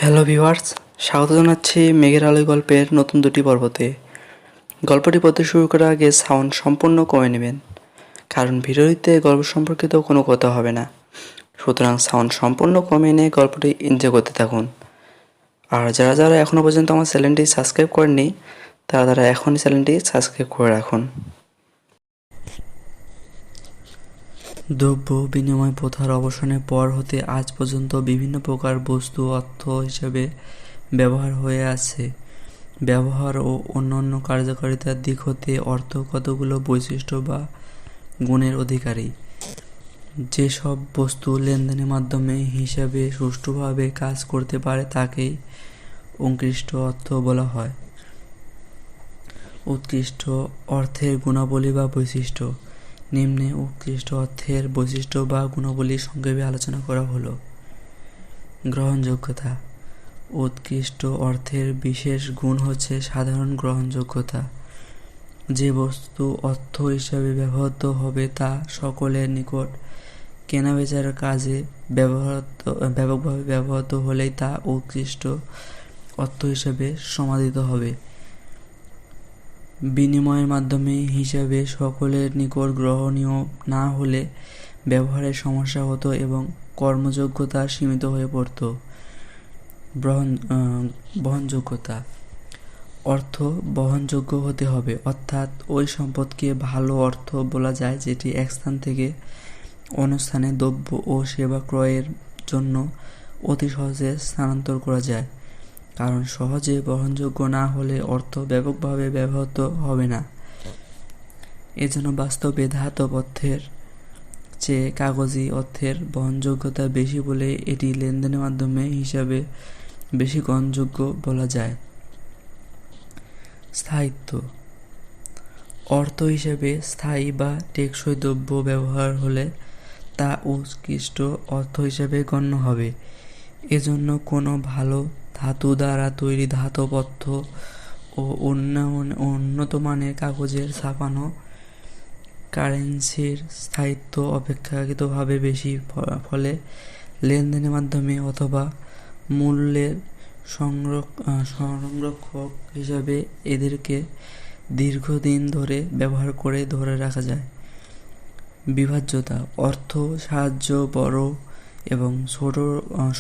Hello viewers, স্বাগত জানাচ্ছি মেঘের আলোয় গল্পের নতুন দুটি পর্বতে। গল্পটি পড়তে শুরু করার আগে সাউন্ড সম্পূর্ণ কমে নেবেন, কারণ ভিডিওতে গল্প সম্পর্কিত কোনো কথা হবে না। সুতরাং সাউন্ড সম্পূর্ণ কমে এনে গল্পটি এনজয় করতে থাকুন। আর যারা যারা এখনও পর্যন্ত আমার চ্যানেলটি সাবস্ক্রাইব করেননি, তারা এখনই চ্যানেলটি সাবস্ক্রাইব করে রাখুন। দ্রব্য বিনিময় প্রথার অবসানের পর হতে আজ পর্যন্ত বিভিন্ন প্রকার বস্তু অর্থ হিসেবে ব্যবহার হয়ে আছে। ব্যবহার ও অন্যান্য কার্যকারিতার দিক হতে অর্থ কতগুলো বৈশিষ্ট্য বা গুণের অধিকারী। যেসব বস্তু লেনদেনের মাধ্যমে হিসাবে সুষ্ঠুভাবে কাজ করতে পারে তাকেই উৎকৃষ্ট অর্থ বলা হয়। উৎকৃষ্ট অর্থের গুণাবলী বা বৈশিষ্ট্য। নিম্নে উৎকৃষ্ট অর্থের বৈশিষ্ট্য বা গুণাবলী সংক্ষেপে আলোচনা করা হলো। গ্রহণযোগ্যতা। উৎকৃষ্ট অর্থের বিশেষ গুণ হচ্ছে সাধারণ গ্রহণযোগ্যতা। যে বস্তু অর্থ হিসাবে ব্যবহৃত হবে তা সকলের নিকট কেনাবেচার কাজে ব্যাপকভাবে ব্যবহৃত হলেই তা উৎকৃষ্ট অর্থ হিসাবে সমাদিত হবে। বিনিময়ের মাধ্যমে হিসাবে সকলের নিকট গ্রহণীয় না হলে ব্যবহারের সমস্যা হতো এবং কর্মযোগ্যতা সীমিত হয়ে পড়ত। বহনযোগ্যতা। অর্থ বহনযোগ্য হতে হবে, অর্থাৎ ওই সম্পদকে ভালো অর্থ বলা যায় যেটি এক স্থান থেকে অন্য স্থানে দ্রব্য ও সেবা ক্রয়ের জন্য অতি সহজে স্থানান্তর করা যায়। কারণ সহজে বহনযোগ্য না হলে অর্থ ব্যাপকভাবে ব্যবহৃত হবে না। এজন্য বাস্তবে ধাতব অর্থের চেয়ে কাগজি অর্থের বহনযোগ্যতা বেশি বলে এটি লেনদেনের মাধ্যমে হিসাবে বেশি গ্রহণযোগ্য বলা যায়। স্থায়িত্ব। অর্থ হিসেবে স্থায়ী বা টেকসই দ্রব্য ব্যবহার হলে তা উৎকৃষ্ট অর্থ হিসেবে গণ্য হবে। এজন্য কোনো ভালো ধাতু দ্বারা তৈরি ধাতব অর্থ ও উন্নত মানের কাগজের ছাপানো কারেন্সির স্থায়িত্ব অপেক্ষাকৃতভাবে বেশি। ফলে লেনদেনের মাধ্যমে অথবা মূল্যের সংরক্ষক হিসাবে এদেরকে দীর্ঘদিন ধরে ব্যবহার করে ধরে রাখা যায়। বিভাজ্যতা। অর্থ সাহায্য বড় এবং ছোট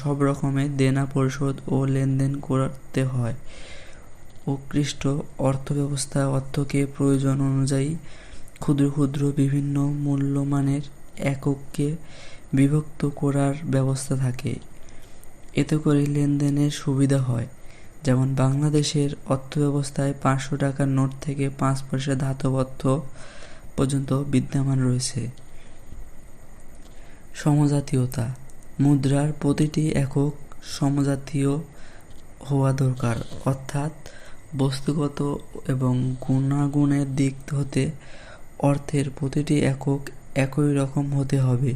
সব রকমের দেনা পরিশোধ ও লেনদেন করতে হয়। উৎকৃষ্ট অর্থব্যবস্থা অর্থকে প্রয়োজন অনুযায়ী ক্ষুদ্র ক্ষুদ্র বিভিন্ন মূল্যমানের এককে বিভক্ত করার ব্যবস্থা থাকে। এতে করে লেনদেনের সুবিধা হয়। যেমন বাংলাদেশের অর্থব্যবস্থায় 500 টাকার নোট থেকে 5 পয়সা ধাতব অর্থ পর্যন্ত বিদ্যমান রয়েছে। সমজাতীয়তা। মুদ্রার প্রতিটি একক সমজাতীয় হওয়া দরকার, অর্থাৎ বস্তুগত এবং গুণাগুণের দিক হতে অর্থের প্রতিটি একক একই রকম হতে হবে।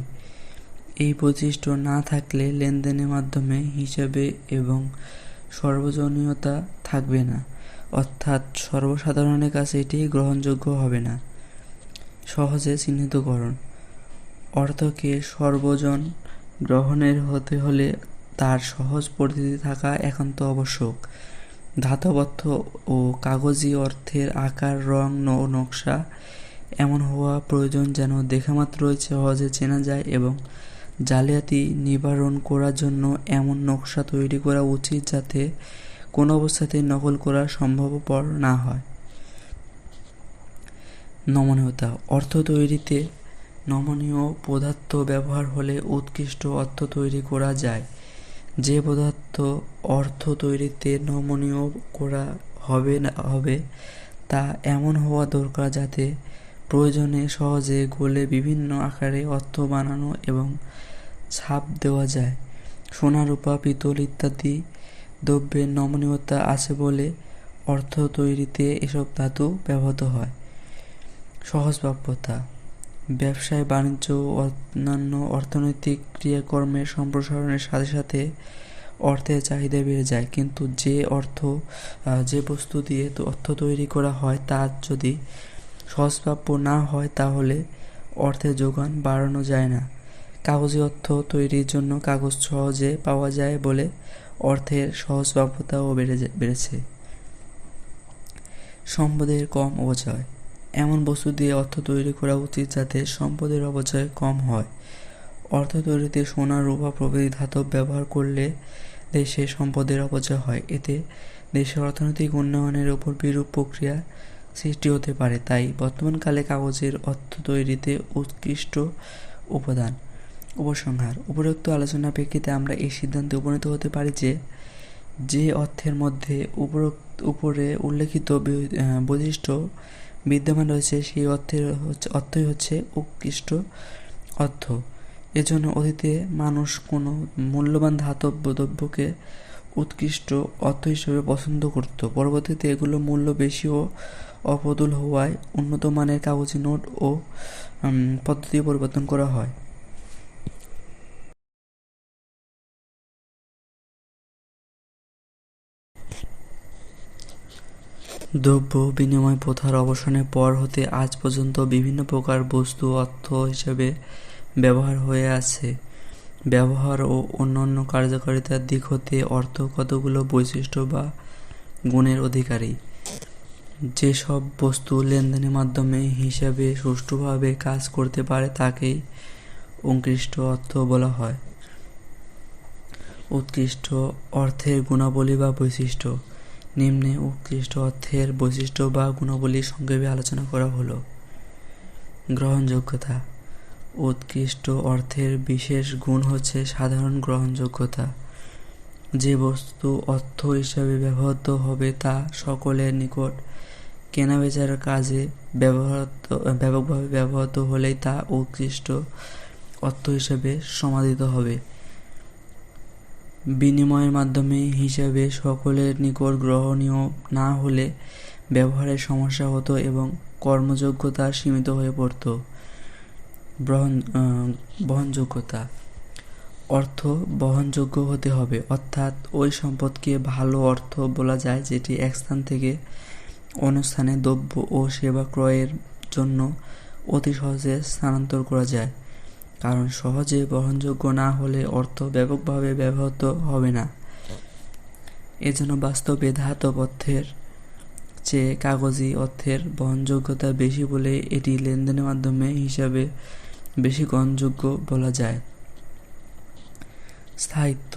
এই বৈশিষ্ট্য না থাকলে লেনদেনের মাধ্যমে হিসাবে এবং সর্বজনীয়তা থাকবে না, অর্থাৎ সর্বসাধারণের কাছে এটি গ্রহণযোগ্য হবে না। সহজে চিহ্নিতকরণ। অর্থকে সর্বজন গ্রহণের হতে হলে তার সহজ পরিচিতি থাকা একান্ত আবশ্যক। ধাতব অর্থ ও কাগজি অর্থের আকার, রং ও নকশা এমন হওয়া প্রয়োজন যেন দেখামাত্রই সহজে চেনা যায় এবং জালিয়াতি নিবারণ করার জন্য এমন নকশা তৈরি করা উচিত যাতে কোনো অবস্থাতেই নকল করা সম্ভবপর না হয়। নমনীয়তা। অর্থ তৈরিতে নমনীয় পদার্থ ব্যবহার হলে উৎকৃষ্ট অর্থ তৈরি করা যায়। যে পদার্থ অর্থ তৈরিতে নমনীয় করা হবে তা এমন হওয়া দরকার যাতে প্রয়োজনে সহজে গলে বিভিন্ন আকারে অর্থ বানানো এবং ছাপ দেওয়া যায়। সোনা, রূপা, পিতল ইত্যাদি দ্রব্যের নমনীয়তা আছে বলে অর্থ তৈরিতে এসব ধাতু ব্যবহৃত হয়। সহজপ্রাপ্যতা। ব্যবসায়, বাণিজ্য ও অন্যান্য অর্থনৈতিক ক্রিয়াকর্মের সম্প্রসারণের সাথে সাথে অর্থের চাহিদা বেড়ে যায়, কিন্তু যে বস্তু দিয়ে অর্থ তৈরি করা হয় তা যদি সহজপ্রাপ্য না হয় তাহলে অর্থের যোগান বাড়ানো যায় না। কাগজি অর্থ তৈরির জন্য কাগজ সহজে পাওয়া যায় বলে অর্থের সহজলভ্যতাও বেড়েছে। সম্পদের কম অপচয়। এমন বস্তু দিয়ে অর্থ তৈরি করা উচিত যাতে সম্পদের অপচয় কম হয়। অর্থ তৈরিতে সোনা, রূপা প্রভৃতি ধাতব ব্যবহার করলে দেশে সম্পদের অপচয় হয়। এতে দেশের অর্থনৈতিক উন্নয়নের উপর বিরূপ প্রক্রিয়া সৃষ্টি হতে পারে। তাই বর্তমানকালে কাগজের অর্থ তৈরিতে উৎকৃষ্ট উপাদান। উপসংহার: উপরোক্ত আলোচনার প্রেক্ষিতে আমরা এই সিদ্ধান্তে উপনীত হতে পারি যে অর্থের মধ্যে উপরে উল্লেখিত বৈশিষ্ট্য বিদ্যমান রয়েছে সেই অর্থই হচ্ছে উৎকৃষ্ট অর্থ। এজন্য অতীতে মানুষ কোনো মূল্যবান ধাতব দ্রব্যকে উৎকৃষ্ট অর্থ হিসেবে পছন্দ করত। পরবর্তীতে এগুলো মূল্য বেশি ও অপ্রতুল হওয়ায় উন্নত মানের কাগজি নোট ও পদ্ধতি পরিবর্তন করা হয়। দ্রব্য বিনিময় প্রথার অবসানের পর হতে আজ পর্যন্ত বিভিন্ন প্রকার বস্তু অর্থ হিসেবে ব্যবহার হয়ে আছে। ব্যবহার ও অন্যান্য কার্যকারিতার দিক হতে অর্থ কতগুলো বৈশিষ্ট্য বা গুণের অধিকারী। যেসব বস্তু লেনদেনের মাধ্যমে হিসাবে সুষ্ঠুভাবে কাজ করতে পারে তাকেই উৎকৃষ্ট অর্থ বলা হয়। উৎকৃষ্ট অর্থের গুণাবলী বা বৈশিষ্ট্য। নিম্নে উৎকৃষ্ট অর্থের বৈশিষ্ট্য বা গুণাবলী সংক্ষেপে আলোচনা করা হলো। গ্রহণযোগ্যতা। উৎকৃষ্ট অর্থের বিশেষ গুণ হচ্ছে সাধারণ গ্রহণযোগ্যতা। যে বস্তু অর্থ হিসাবে ব্যবহৃত হবে তা সকলের নিকট কেনাবেচার কাজে ব্যাপকভাবে ব্যবহৃত হলেই তা উৎকৃষ্ট অর্থ হিসাবে সমাদিত হবে। বিনিময়ের মাধ্যমে হিসাবে সকলের নিকট গ্রহণীয় না হলে ব্যবহারের সমস্যা হতো এবং কর্মযোগ্যতা সীমিত হয়ে পড়ত। বহনযোগ্যতা। অর্থ বহনযোগ্য হতে হবে, অর্থাৎ ওই সম্পদকে ভালো অর্থ বলা যায় যেটি এক স্থান থেকে অন্য স্থানে দ্রব্য ও সেবা ক্রয়ের জন্য অতি সহজে স্থানান্তর করা যায়। কারণ সহজে বহনযোগ্য না হলে অর্থ ব্যাপকভাবে ব্যবহৃত হবে না। এজন্য বাস্তবে ধাতব অর্থের চেয়ে কাগজি অর্থের বহনযোগ্যতা বেশি বলে এটি লেনদেনের মাধ্যমে হিসাবে বেশি গ্রহণযোগ্য বলা যায়। স্থায়িত্ব।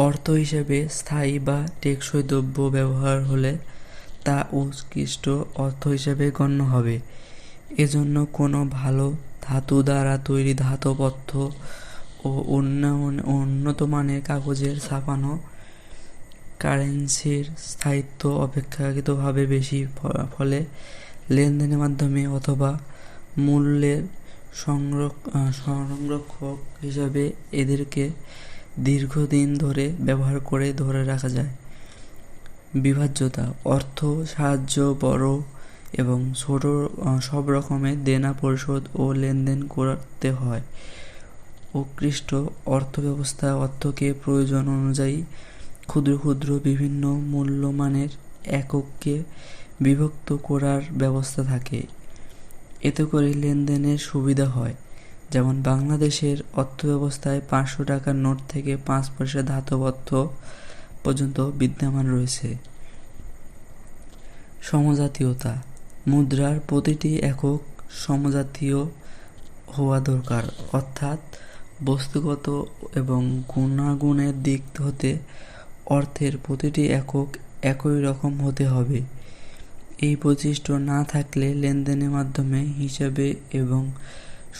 অর্থ হিসেবে স্থায়ী বা টেকসই দ্রব্য ব্যবহার হলে তা উৎকৃষ্ট অর্থ হিসেবে গণ্য হবে। এজন্য কোনো ভালো ধাতু দ্বারা তৈরি ধাতব অর্থ ও উন্নত মানের কাগজের ছাপানো কারেন্সির স্থায়িত্ব অপেক্ষাকৃতভাবে বেশি। ফলে লেনদেনের মাধ্যমে অথবা মূল্যের সংরক্ষক হিসাবে এদেরকে দীর্ঘদিন ধরে ব্যবহার করে ধরে রাখা যায়। বিভাজ্যতা। অর্থ সাহায্য বড় এবং ছোট সব রকমের দেনা পরিশোধ ও লেনদেন করতে হয়। উৎকৃষ্ট অর্থব্যবস্থা অর্থকে প্রয়োজন অনুযায়ী ক্ষুদ্র ক্ষুদ্র বিভিন্ন মূল্যমানের এককে বিভক্ত করার ব্যবস্থা থাকে। এতে করে লেনদেনের সুবিধা হয়। যেমন বাংলাদেশের অর্থব্যবস্থায় 500 টাকার নোট থেকে 5 পয়সা ধাতব অর্থ পর্যন্ত বিদ্যমান রয়েছে। সমজাতীয়তা। মুদ্রার প্রতিটি একক সমজাতীয় হওয়া দরকার, অর্থাৎ বস্তুগত এবং গুণাগুণের দিক হতে অর্থের প্রতিটি একক একই রকম হতে হবে। এই বৈশিষ্ট্য না থাকলে লেনদেনের মাধ্যমে হিসাবে এবং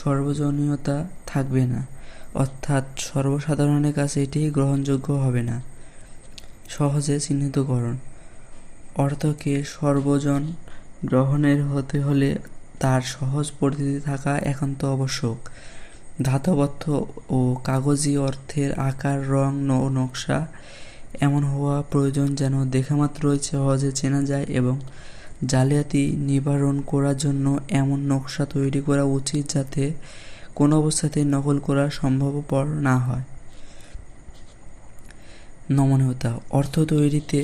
সর্বজনীয়তা থাকবে না, অর্থাৎ সর্বসাধারণের কাছে এটি গ্রহণযোগ্য হবে না। সহজে চিহ্নিতকরণ। অর্থকে সর্বজন গ্রহণের হতে হলে তার সহজ পরিচিতি থাকা একান্ত আবশ্যক। ধাতব অর্থ ও কাগজি অর্থের আকার, রং ও নকশা এমন হওয়া প্রয়োজন যেন দেখামাত্রই সহজে চেনা যায় এবং জালিয়াতি নিবারণ করার জন্য এমন নকশা তৈরি করা উচিত যাতে কোনো অবস্থাতেই নকল করা সম্ভবপর না হয়। নমনীয়তা। অর্থ তৈরিতে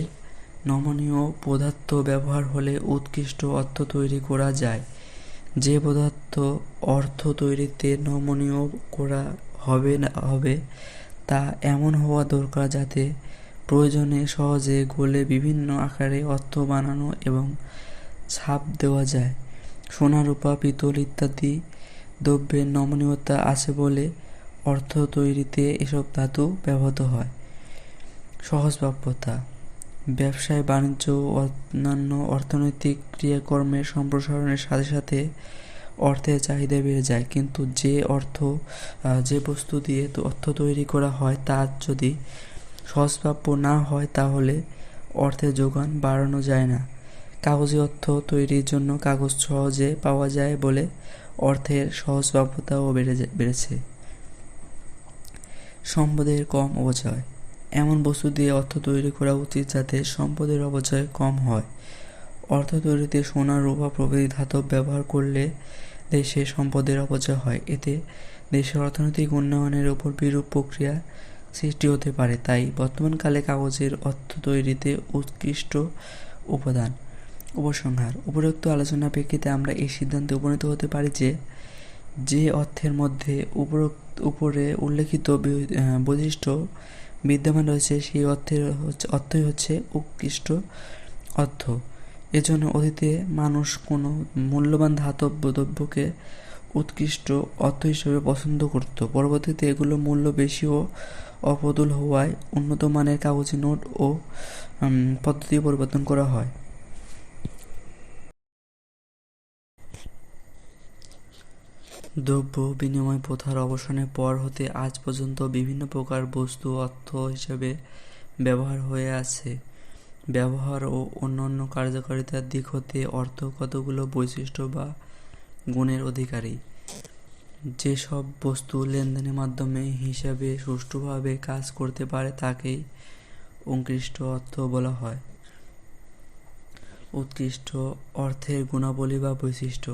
নমনীয় পদার্থ ব্যবহার হলে উৎকৃষ্ট অর্থ তৈরি করা যায়। যে পদার্থ অর্থ তৈরিতে নমনীয় করা হবে তা এমন হওয়া দরকার যাতে প্রয়োজনে সহজে গলে বিভিন্ন আকারে অর্থ বানানো এবং ছাপ দেওয়া যায়। সোনা, রূপা, পিতল ইত্যাদি দ্রব্যের নমনীয়তা আছে বলে অর্থ তৈরিতে এসব ধাতু ব্যবহৃত হয়। সহজভাব্যতা: ব্যবসায়, বাণিজ্য ও অন্যান্য অর্থনৈতিক ক্রিয়াকর্মের সম্প্রসারণের সাথে সাথে অর্থের চাহিদা বেড়ে যায়, কিন্তু যে বস্তু দিয়ে অর্থ তৈরি করা হয় তা যদি সহজভাব্য না হয় তাহলে অর্থের যোগান বাড়ানো যায় না। কাগজে অর্থ তৈরির জন্য কাগজ সহজে পাওয়া যায় বলে অর্থের সহজভাব্যতাও বেড়েছে। সম্পদের কম অপচয়: এমন বস্তু দিয়ে অর্থ তৈরি করা উচিত যাতে সম্পদের অপচয় কম হয়। অর্থ তৈরিতে সোনা, রূপা প্রভৃতি ধাতব ব্যবহার করলে দেশে সম্পদের অপচয় হয়। এতে দেশের অর্থনৈতিক উন্নয়নের উপর বিরূপ প্রক্রিয়া সৃষ্টি হতে পারে। তাই বর্তমানকালে কাগজের অর্থ তৈরিতে উৎকৃষ্ট উপাদান। উপসংহার: উপরোক্ত আলোচনার প্রেক্ষিতে আমরা এই সিদ্ধান্তে উপনীত হতে পারি যে অর্থের মধ্যে উপরে উল্লেখিত বৈশিষ্ট্য বিদ্যমান রয়েছে সেই অর্থই হচ্ছে উৎকৃষ্ট অর্থ। এজন্য অতীতে মানুষ কোনো মূল্যবান ধাতব দ্রব্যকে উৎকৃষ্ট অর্থ হিসেবে পছন্দ করত। পরবর্তীতে এগুলো মূল্য বেশি ও অপ্রতুল হওয়ায় উন্নত মানের কাগজে নোট ও পদ্ধতি পরিবর্তন করা হয়। দ্রব্য বিনিময় প্রথার অবসানের পর হতে আজ পর্যন্ত বিভিন্ন প্রকার বস্তু অর্থ হিসেবে ব্যবহার হয়ে আছে। ব্যবহার ও অন্যান্য কার্যকারিতার দিক হতে অর্থ কতগুলো বৈশিষ্ট্য বা গুণের অধিকারী। যেসব বস্তু লেনদেনের মাধ্যমে হিসাবে সুষ্ঠুভাবে কাজ করতে পারে তাকেই উৎকৃষ্ট অর্থ বলা হয়। উৎকৃষ্ট অর্থের গুণাবলী বা বৈশিষ্ট্য: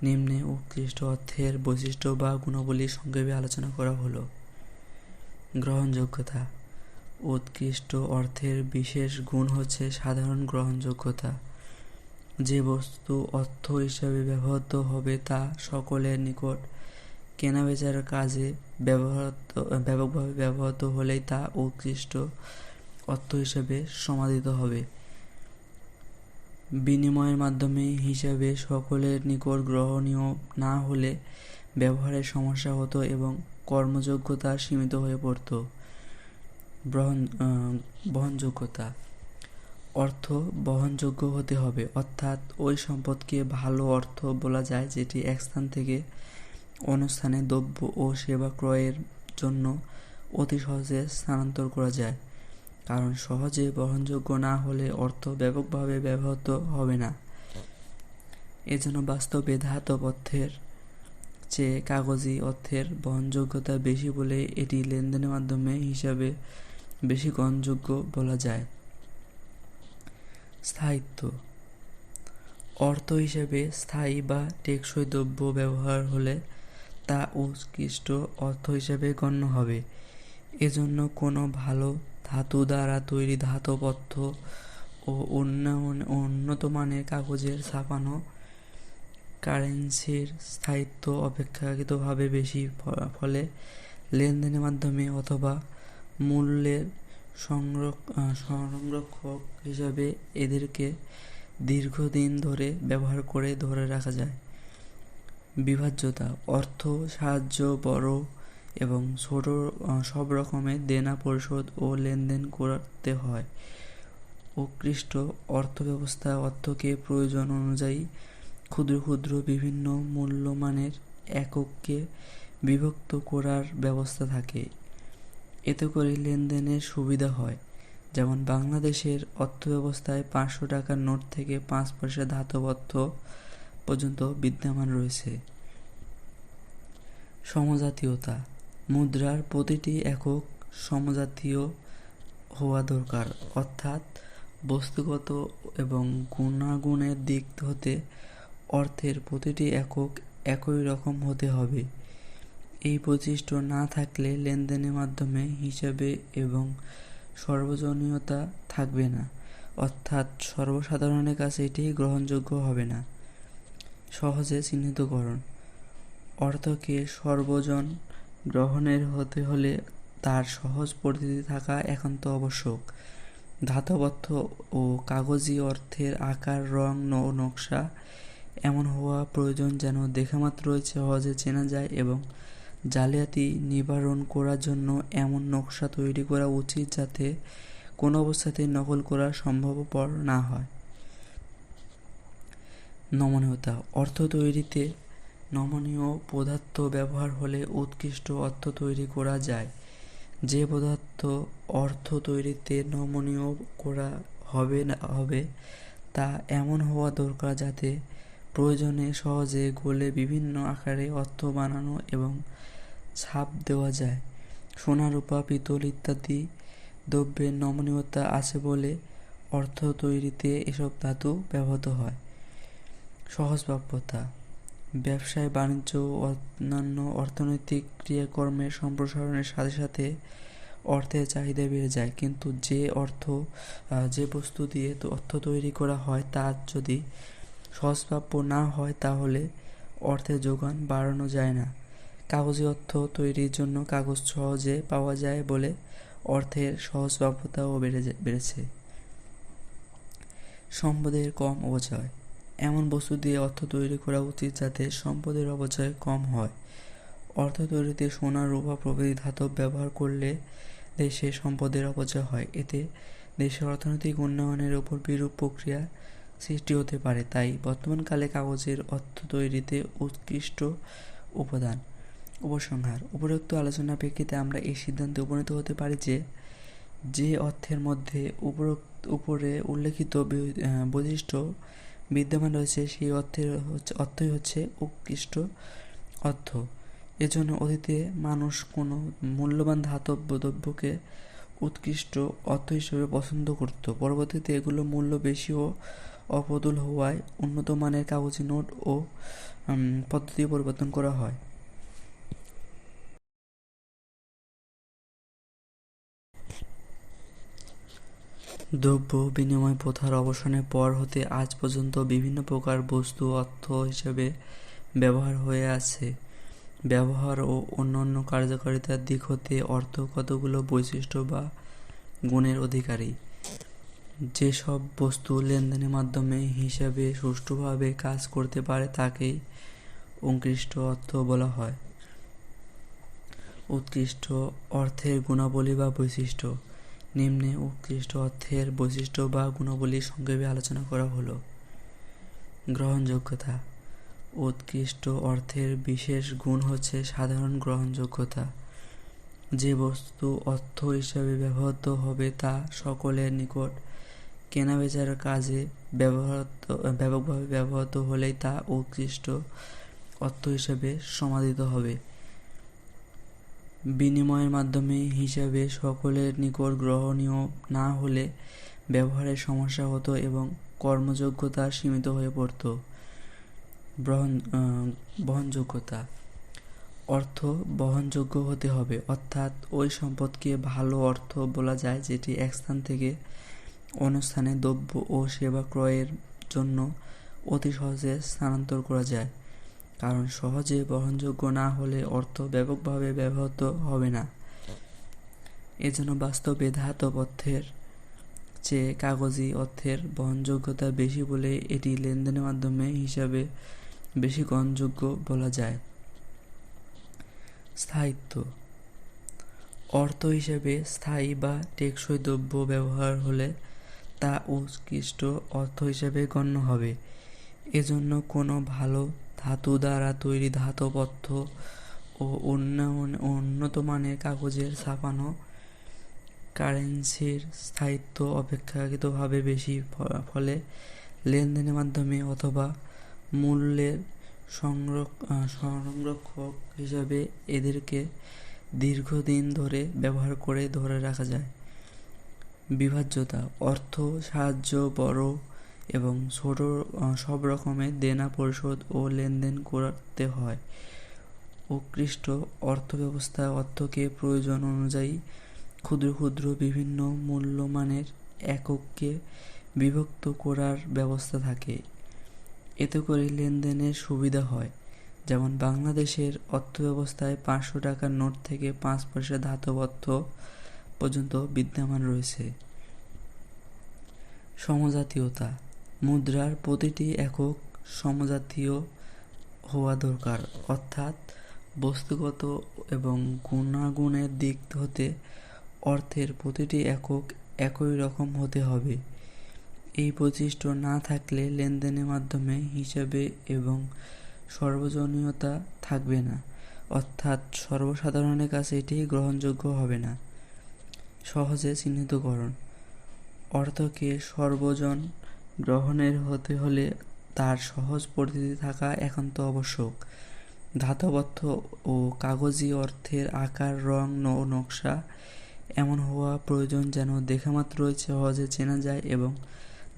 নিম্নে উৎকৃষ্ট অর্থের বৈশিষ্ট্য বা গুণাবলী সংক্ষেপে আলোচনা করা হলো। গ্রহণযোগ্যতা: উৎকৃষ্ট অর্থের বিশেষ গুণ হচ্ছে সাধারণ গ্রহণযোগ্যতা। যে বস্তু অর্থ হিসাবে ব্যবহৃত হবে তা সকলের নিকট কেনাবেচার কাজে ব্যাপকভাবে ব্যবহৃত হলেই তা উৎকৃষ্ট অর্থ হিসাবে সমাদিত হবে। বিনিময়ের মাধ্যমে হিসাবে সকলের নিকট গ্রহণীয় না হলে ব্যবহারের সমস্যা হতো এবং কর্মযোগ্যতা সীমিত হয়ে পড়ত। বহনযোগ্যতা: অর্থ বহনযোগ্য হতে হবে, অর্থাৎ ওই সম্পদকে ভালো অর্থ বলা যায় যেটি এক স্থান থেকে অন্য স্থানে দ্রব্য ও সেবা ক্রয়ের জন্য অতি সহজে স্থানান্তর করা যায়। কারণ সহজে বহনযোগ্য না হলে অর্থ ব্যাপকভাবে ব্যবহৃত হবে না। এজন্য বাস্তবে ধাতব অর্থের চেয়ে কাগজি অর্থের বহনযোগ্যতা বেশি বলে এটি লেনদেনের মাধ্যমে হিসাবে বেশি গ্রহণযোগ্য বলা যায়। স্থায়িত্ব: অর্থ হিসেবে স্থায়ী বা টেকসই দ্রব্য ব্যবহার হলে তা উৎকৃষ্ট অর্থ হিসেবে গণ্য হবে। এজন্য কোনো ভালো ধাতু দ্বারা তৈরি ধাতব অর্থ ও উন্নত মানের কাগজের ছাপানো কারেন্সির স্থায়িত্ব অপেক্ষাকৃতভাবে বেশি। ফলে লেনদেনের মাধ্যমে অথবা মূল্যের সংরক্ষক হিসাবে এদেরকে দীর্ঘদিন ধরে ব্যবহার করে ধরে রাখা যায়। বিভাজ্যতা: অর্থ সাহায্য বড় এবং ছোট সব রকমের দেনা পরিশোধ ও লেনদেন করতে হয়। উৎকৃষ্ট অর্থব্যবস্থা অর্থকে প্রয়োজন অনুযায়ী ক্ষুদ্র ক্ষুদ্র বিভিন্ন মূল্যমানের এককে বিভক্ত করার ব্যবস্থা থাকে। এতে করে লেনদেনের সুবিধা হয়। যেমন বাংলাদেশের অর্থব্যবস্থায় 500 টাকার নোট থেকে 5 পয়সা ধাতব অর্থ পর্যন্ত বিদ্যমান রয়েছে। সমজাতীয়তা: মুদ্রার প্রতিটি একক সমজাতীয় হওয়া দরকার, অর্থাৎ বস্তুগত এবং গুণাগুণের দিক হতে অর্থের প্রতিটি একক একই রকম হতে হবে। এই বৈশিষ্ট্য না থাকলে লেনদেনের মাধ্যমে হিসাবে এবং সর্বজনীয়তা থাকবে না, অর্থাৎ সর্বসাধারণের কাছে এটি গ্রহণযোগ্য হবে না। সহজে চিহ্নিতকরণ: অর্থকে সর্বজন গ্রহণের হতে হলে তার সহজ পরিধি থাকা একান্ত আবশ্যক। ধাতব অর্থ ও কাগজি অর্থের আকার, রং ও নকশা এমন হওয়া প্রয়োজন যেন দেখামাত্রই সহজে চেনা যায়, এবং জালিয়াতি নিবারণ করার জন্য এমন নকশা তৈরি করা উচিত যাতে কোনো অবস্থাতেই নকল করা সম্ভবপর না হয়। নমনীয়তা। অর্থ তৈরিতে নমনীয় পদার্থ ব্যবহার হলে উৎকৃষ্ট অর্থ তৈরি করা যায়। যে পদার্থ অর্থ তৈরিতে নমনীয় করা হবে তা এমন হওয়া দরকার যাতে প্রয়োজনে সহজে গলে বিভিন্ন আকারে অর্থ বানানো এবং ছাপ দেওয়া যায়। সোনা, রূপা, পিতল ইত্যাদি দ্রব্যের নমনীয়তা আছে বলে অর্থ তৈরিতে এসব ধাতু ব্যবহৃত হয়। সহজভাব্যতা। ব্যবসায়, বাণিজ্য ও অন্যান্য অর্থনৈতিক ক্রিয়াকর্মের সম্প্রসারণের সাথে সাথে অর্থের চাহিদা বেড়ে যায়, কিন্তু যে বস্তু দিয়ে অর্থ তৈরি করা হয় তা যদি সহজভাব্য না হয় তাহলে অর্থের যোগান বাড়ানো যায় না। কাগজি অর্থ তৈরির জন্য কাগজ সহজে পাওয়া যায় বলে অর্থের সহজভাব্যতাও বেড়েছে। সম্পদের কম অপচয়। এমন বস্তু দিয়ে অর্থ তৈরি করা উচিত যাতে সম্পদের অপচয় কম হয়। অর্থ তৈরিতে সোনা, রূপা প্রভৃতি ধাতব ব্যবহার করলে দেশে সম্পদের অপচয় হয়। এতে দেশের অর্থনৈতিক উন্নয়নের উপর বিরূপ প্রক্রিয়া সৃষ্টি হতে পারে। তাই বর্তমানকালে কাগজের অর্থ তৈরিতে উৎকৃষ্ট উপাদান। উপসংহার। উপরোক্ত আলোচনার প্রেক্ষিতে আমরা এই সিদ্ধান্তে উপনীত হতে পারি যে অর্থের মধ্যে উপরে উল্লেখিত বৈশিষ্ট্য বিদ্যমান রয়েছে সেই অর্থই হচ্ছে উৎকৃষ্ট অর্থ। এজন্য অতীতে মানুষ কোনো মূল্যবান ধাতব দ্রব্যকে উৎকৃষ্ট অর্থ হিসেবে পছন্দ করত। পরবর্তীতে এগুলোর মূল্য বেশি ও অপ্রতুল হওয়ায় উন্নত মানের কাগজি নোট ও পদ্ধতি পরিবর্তন করা হয়। দ্রব্য বিনিময় প্রথার অবসানের পর হতে আজ পর্যন্ত বিভিন্ন প্রকার বস্তু অর্থ হিসেবে ব্যবহার হয়ে আছে। ব্যবহার ও অন্যান্য কার্যকারিতার দিক হতে অর্থ কতগুলো বৈশিষ্ট্য বা গুণের অধিকারী। যেসব বস্তু লেনদেনের মাধ্যমে হিসাবে সুষ্ঠুভাবে কাজ করতে পারে তাকেই উৎকৃষ্ট অর্থ বলা হয়। উৎকৃষ্ট অর্থের গুণাবলী বা বৈশিষ্ট্য। নিম্নে উৎকৃষ্ট অর্থের বৈশিষ্ট্য বা গুণাবলী সংক্ষেপে আলোচনা করা হলো। গ্রহণযোগ্যতা। উৎকৃষ্ট অর্থের বিশেষ গুণ হচ্ছে সাধারণ গ্রহণযোগ্যতা। যে বস্তু অর্থ হিসাবে ব্যবহৃত হবে তা সকলের নিকট কেনাবেচার কাজে ব্যাপকভাবে ব্যবহৃত হলেই তা উৎকৃষ্ট অর্থ হিসাবে সমাদিত হবে। বিনিময়ের মাধ্যমে হিসাবে সকলের নিকট গ্রহণীয় না হলে ব্যবহারের সমস্যা হতো এবং কর্মযোগ্যতা সীমিত হয়ে পড়ত। বহনযোগ্যতা। অর্থ বহনযোগ্য হতে হবে, অর্থাৎ ওই সম্পদকে ভালো অর্থ বলা যায় যেটি এক স্থান থেকে অন্য স্থানে দ্রব্য ও সেবা ক্রয়ের জন্য অতি সহজে স্থানান্তর করা যায়। কারণ সহজে বহনযোগ্য না হলে অর্থ ব্যাপকভাবে ব্যবহৃত হবে না। এজন্য বাস্তবে ধাতব অর্থের চেয়ে কাগজি অর্থের বহনযোগ্যতা বেশি বলে এটি লেনদেনের মাধ্যমে হিসাবে বেশি গ্রহণযোগ্য বলা যায়। স্থায়িত্ব। অর্থ হিসেবে স্থায়ী বা টেকসই দ্রব্য ব্যবহার হলে তা উৎকৃষ্ট অর্থ হিসেবে গণ্য হবে। এজন্য কোনো ভালো ধাতু দ্বারা তৈরি ধাতব অর্থ ও উন্নত মানের কাগজের ছাপানো কারেন্সির স্থায়িত্ব অপেক্ষাকৃতভাবে বেশি। ফলে লেনদেনের মাধ্যমে অথবা মূল্যের সংরক্ষক হিসাবে এদেরকে দীর্ঘদিন ধরে ব্যবহার করে ধরে রাখা যায়। বিভাজ্যতা। অর্থ সাহায্য বড় এবং ছোট সব রকমের দেনা পরিশোধ ও লেনদেন করতে হয়। উৎকৃষ্ট অর্থব্যবস্থা অর্থকে প্রয়োজন অনুযায়ী ক্ষুদ্র ক্ষুদ্র বিভিন্ন মূল্যমানের এককে বিভক্ত করার ব্যবস্থা থাকে। এতে করে লেনদেনের সুবিধা হয়। যেমন বাংলাদেশের অর্থব্যবস্থায় 500 টাকার নোট থেকে 5 পয়সা ধাতব অর্থ পর্যন্ত বিদ্যমান রয়েছে। সমজাতীয়তা: মুদ্রার প্রতিটি একক সমজাতীয় হওয়া দরকার, অর্থাৎ বস্তুগত এবং গুণাগুণের দিক হতে অর্থের প্রতিটি একক একই রকম হতে হবে। এই বৈশিষ্ট্য না থাকলে লেনদেনের মাধ্যমে হিসাবে এবং সর্বজনীয়তা থাকবে না, অর্থাৎ সর্বসাধারণের কাছে এটি গ্রহণযোগ্য হবে না। সহজে চিহ্নিতকরণ: অর্থকে সর্বজন গ্রহণের হতে হলে তার সহজ পরিচিতি থাকা একান্ত আবশ্যক। ধাতব অর্থ ও কাগজি অর্থের আকার, রং ও নকশা এমন হওয়া প্রয়োজন যেন দেখামাত্রই সহজে চেনা যায় এবং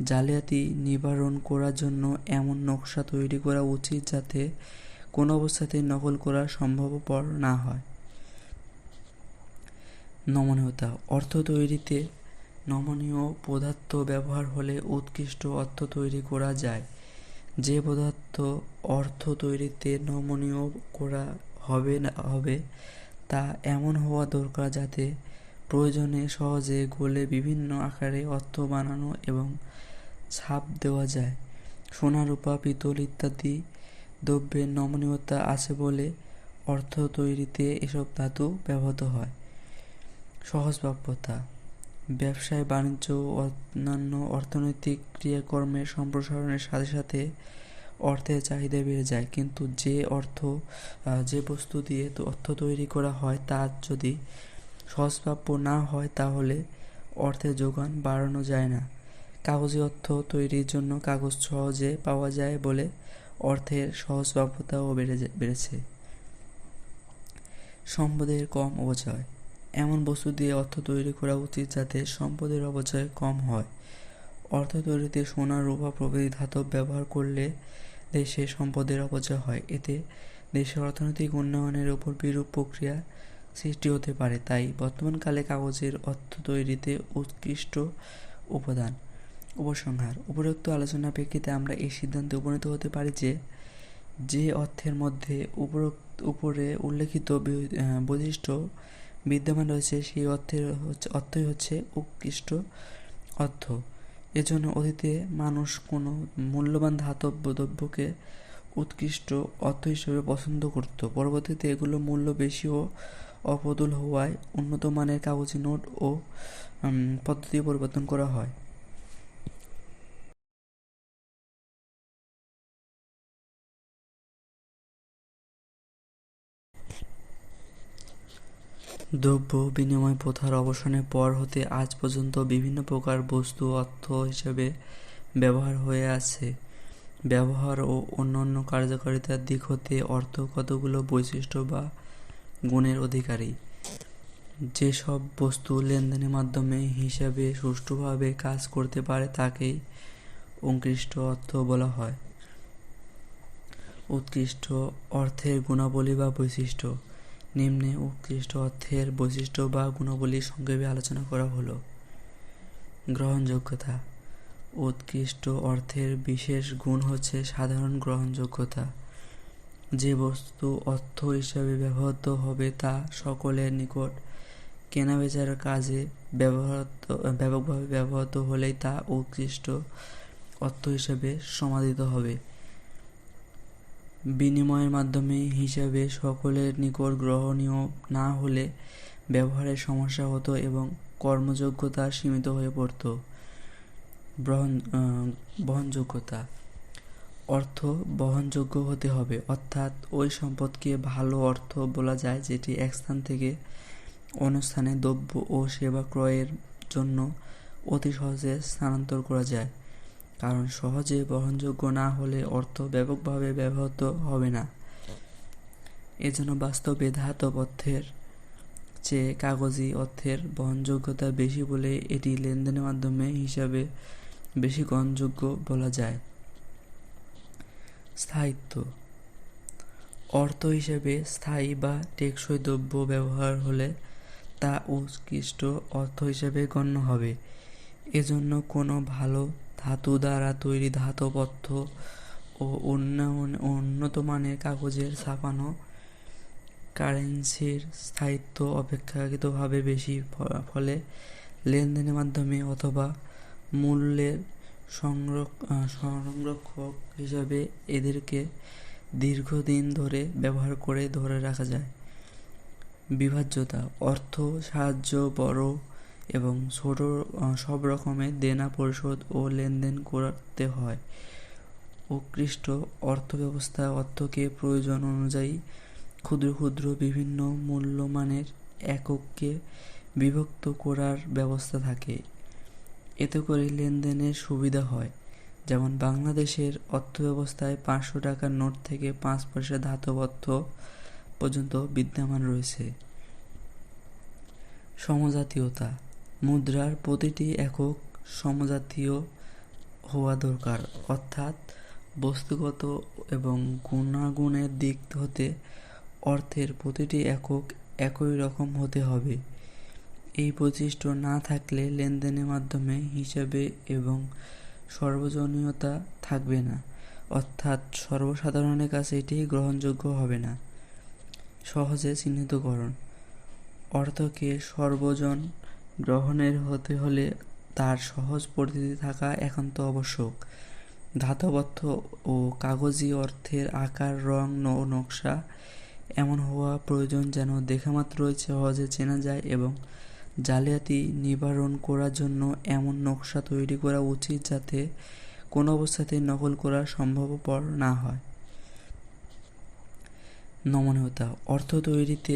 জালিয়াতি নিবারণ করার জন্য এমন নকশা তৈরি করা উচিত যাতে কোনো অবস্থাতেই নকল করা সম্ভবপর না হয়। নমনীয়তা: অর্থ তৈরিতে নমনীয় পদার্থ ব্যবহার হলে উৎকৃষ্ট অর্থ তৈরি করা যায়। যে পদার্থ অর্থ তৈরিতে নমনীয় করা হবে তা এমন হওয়া দরকার যাতে প্রয়োজনে সহজে গলে বিভিন্ন আকারে অর্থ বানানো এবং ছাপ দেওয়া যায়। সোনা, রূপা, পিতল ইত্যাদি দ্রব্যের নমনীয়তা আছে বলে অর্থ তৈরিতে এসব ধাতু ব্যবহৃত হয়। সহজভাব্যতা: ব্যবসায়, বাণিজ্য ও অন্যান্য অর্থনৈতিক ক্রিয়াকর্মের সম্প্রসারণের সাথে সাথে অর্থের চাহিদা বেড়ে যায়, কিন্তু যে বস্তু দিয়ে অর্থ তৈরি করা হয় তা যদি সহজভাব্য না হয় তাহলে অর্থের যোগান বাড়ানো যায় না। কাগজি অর্থ তৈরির জন্য কাগজ সহজে পাওয়া যায় বলে অর্থের সহজভাব্যতাও বেড়েছে। সম্পদের কম অপচয়: এমন বস্তু দিয়ে অর্থ তৈরি করা উচিত যাতে সম্পদের অপচয় কম হয়। অর্থ তৈরিতে সোনা, রূপা প্রভৃতি ধাতব ব্যবহার করলে দেশে সম্পদের অপচয় হয়, এতে দেশের অর্থনৈতিক উন্নয়নের উপর বিরূপ প্রক্রিয়া সৃষ্টি হতে পারে। তাই বর্তমানকালে কাগজের অর্থ তৈরিতে উৎকৃষ্ট উপাদান। উপসংহার: উপরোক্ত আলোচনার প্রেক্ষিতে আমরা এই সিদ্ধান্তে উপনীত হতে পারি যে অর্থের মধ্যে উপরে উল্লেখিত বৈশিষ্ট্য বিদ্যমান রয়েছে সেই অর্থই হচ্ছে উৎকৃষ্ট অর্থ। এজন্য অতীতে মানুষ কোনো মূল্যবান ধাতব দ্রব্যকে উৎকৃষ্ট অর্থ হিসেবে পছন্দ করত। পরবর্তীতে এগুলোর মূল্য বেশি ও অপ্রতুল হওয়ায় উন্নত মানের কাগজি নোট ও পদ্ধতি পরিবর্তন করা হয়। দ্রব্য বিনিময় প্রথার অবসানের পর হতে আজ পর্যন্ত বিভিন্ন প্রকার বস্তু অর্থ হিসেবে ব্যবহার হয়ে আছে। ব্যবহার ও অন্যান্য কার্যকারিতার দিক হতে অর্থ কতগুলো বৈশিষ্ট্য বা গুণের অধিকারী। যেসব বস্তু লেনদেনের মাধ্যমে হিসাবে সুষ্ঠুভাবে কাজ করতে পারে তাকেই উৎকৃষ্ট অর্থ বলা হয়। উৎকৃষ্ট অর্থের গুণাবলী বা বৈশিষ্ট্য: নিম্নে উৎকৃষ্ট অর্থের বৈশিষ্ট্য বা গুণাবলী সংক্ষেপে আলোচনা করা হলো। গ্রহণযোগ্যতা: উৎকৃষ্ট অর্থের বিশেষ গুণ হচ্ছে সাধারণ গ্রহণযোগ্যতা। যে বস্তু অর্থ হিসাবে ব্যবহৃত হবে তা সকলের নিকট কেনাবেচার কাজে ব্যাপকভাবে ব্যবহৃত হলেই তা উৎকৃষ্ট অর্থ হিসাবে সমাদিত হবে। বিনিময়ের মাধ্যমে হিসাবে সকলের নিকট গ্রহণীয় না হলে ব্যবহারের সমস্যা হতো এবং কর্মযোগ্যতা সীমিত হয়ে পড়ত। বহনযোগ্যতা: অর্থ বহনযোগ্য হতে হবে, অর্থাৎ ওই সম্পদকে ভালো অর্থ বলা যায় যেটি এক স্থান থেকে অন্য স্থানে দ্রব্য ও সেবা ক্রয়ের জন্য অতি সহজে স্থানান্তর করা যায়। কারণ সহজে বহনযোগ্য না হলে অর্থ ব্যাপকভাবে ব্যবহৃত হবে না। এজন্য বাস্তবে ধাতব অর্থের চেয়ে কাগজি অর্থের বহনযোগ্যতা বেশি বলে এটি লেনদেনের মাধ্যমে হিসাবে বেশি গ্রহণযোগ্য বলা যায়। স্থায়িত্ব: অর্থ হিসেবে স্থায়ী বা টেকসই দ্রব্য ব্যবহার হলে তা উৎকৃষ্ট অর্থ হিসেবে গণ্য হবে। এজন্য কোনো ভালো ধাতু দ্বারা তৈরি ধাতব অর্থ ও উন্নত মানের কাগজের ছাপানো কারেন্সির স্থায়িত্ব অপেক্ষাকৃতভাবে বেশি, ফলে লেনদেনের মাধ্যমে অথবা মূল্যের সংরক্ষক হিসাবে এদেরকে দীর্ঘদিন ধরে ব্যবহার করে ধরে রাখা যায়। বিভাজ্যতা: অর্থ সাহায্য বড় এবং ছোট সব রকমের দেনা পরিশোধ ও লেনদেন করতে হয়। উৎকৃষ্ট অর্থব্যবস্থা: অর্থকে প্রয়োজন অনুযায়ী ক্ষুদ্র ক্ষুদ্র বিভিন্ন মূল্যমানের এককে বিভক্ত করার ব্যবস্থা থাকে। এতে করে লেনদেনের সুবিধা হয়। যেমন বাংলাদেশের অর্থব্যবস্থায় 500 টাকার নোট থেকে 5 পয়সা ধাতব অর্থ পর্যন্ত বিদ্যমান রয়েছে। সমজাতীয়তা: মুদ্রার প্রতিটি একক সমজাতীয় হওয়া দরকার, অর্থাৎ বস্তুগত এবং গুণাগুণের দিক হতে অর্থের প্রতিটি একক একই রকম হতে হবে। এই বৈশিষ্ট্য না থাকলে লেনদেনের মাধ্যমে হিসাবে এবং সর্বজনীয়তা থাকবে না, অর্থাৎ সর্বসাধারণের কাছে এটি গ্রহণযোগ্য হবে না। সহজে চিহ্নিতকরণ: অর্থকে সর্বজন গ্রহণের হতে হলে তার সহজ পরিচিতি থাকা একান্ত আবশ্যক। ধাতব অর্থ ও কাগজি অর্থের আকার, রং ও নকশা এমন হওয়া প্রয়োজন যেন দেখামাত্রই সহজে চেনা যায়, এবং জালিয়াতি নিবারণ করার জন্য এমন নকশা তৈরি করা উচিত যাতে কোনো অবস্থাতেই নকল করা সম্ভবপর না হয়। নমনীয়তা: অর্থ তৈরিতে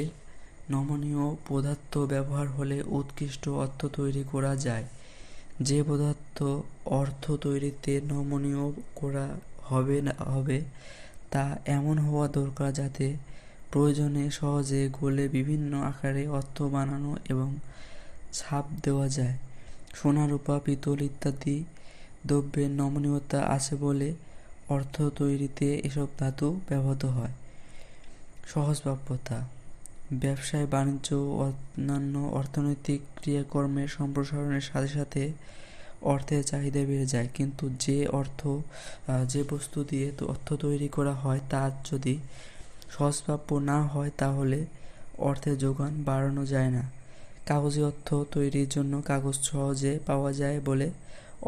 নমনীয় পদার্থ ব্যবহার হলে উৎকৃষ্ট অর্থ তৈরি করা যায়। যে পদার্থ অর্থ তৈরিতে নমনীয় করা হবে তা এমন হওয়া দরকার যাতে প্রয়োজনে সহজে গলে বিভিন্ন আকারে অর্থ বানানো এবং ছাপ দেওয়া যায়। সোনা, রূপা, পিতল ইত্যাদি দ্রব্যের নমনীয়তা আছে বলে অর্থ তৈরিতে এসব ধাতু ব্যবহৃত হয়। সহজপ্রাপ্যতা: ব্যবসায়, বাণিজ্য ও অন্যান্য অর্থনৈতিক ক্রিয়াকর্মের সম্প্রসারণের সাথে সাথে অর্থের চাহিদা বেড়ে যায়, কিন্তু যে বস্তু দিয়ে অর্থ তৈরি করা হয় তা যদি সহজপ্রাপ্য না হয় তাহলে অর্থের যোগান বাড়ানো যায় না। কাগজি অর্থ তৈরির জন্য কাগজ সহজে পাওয়া যায় বলে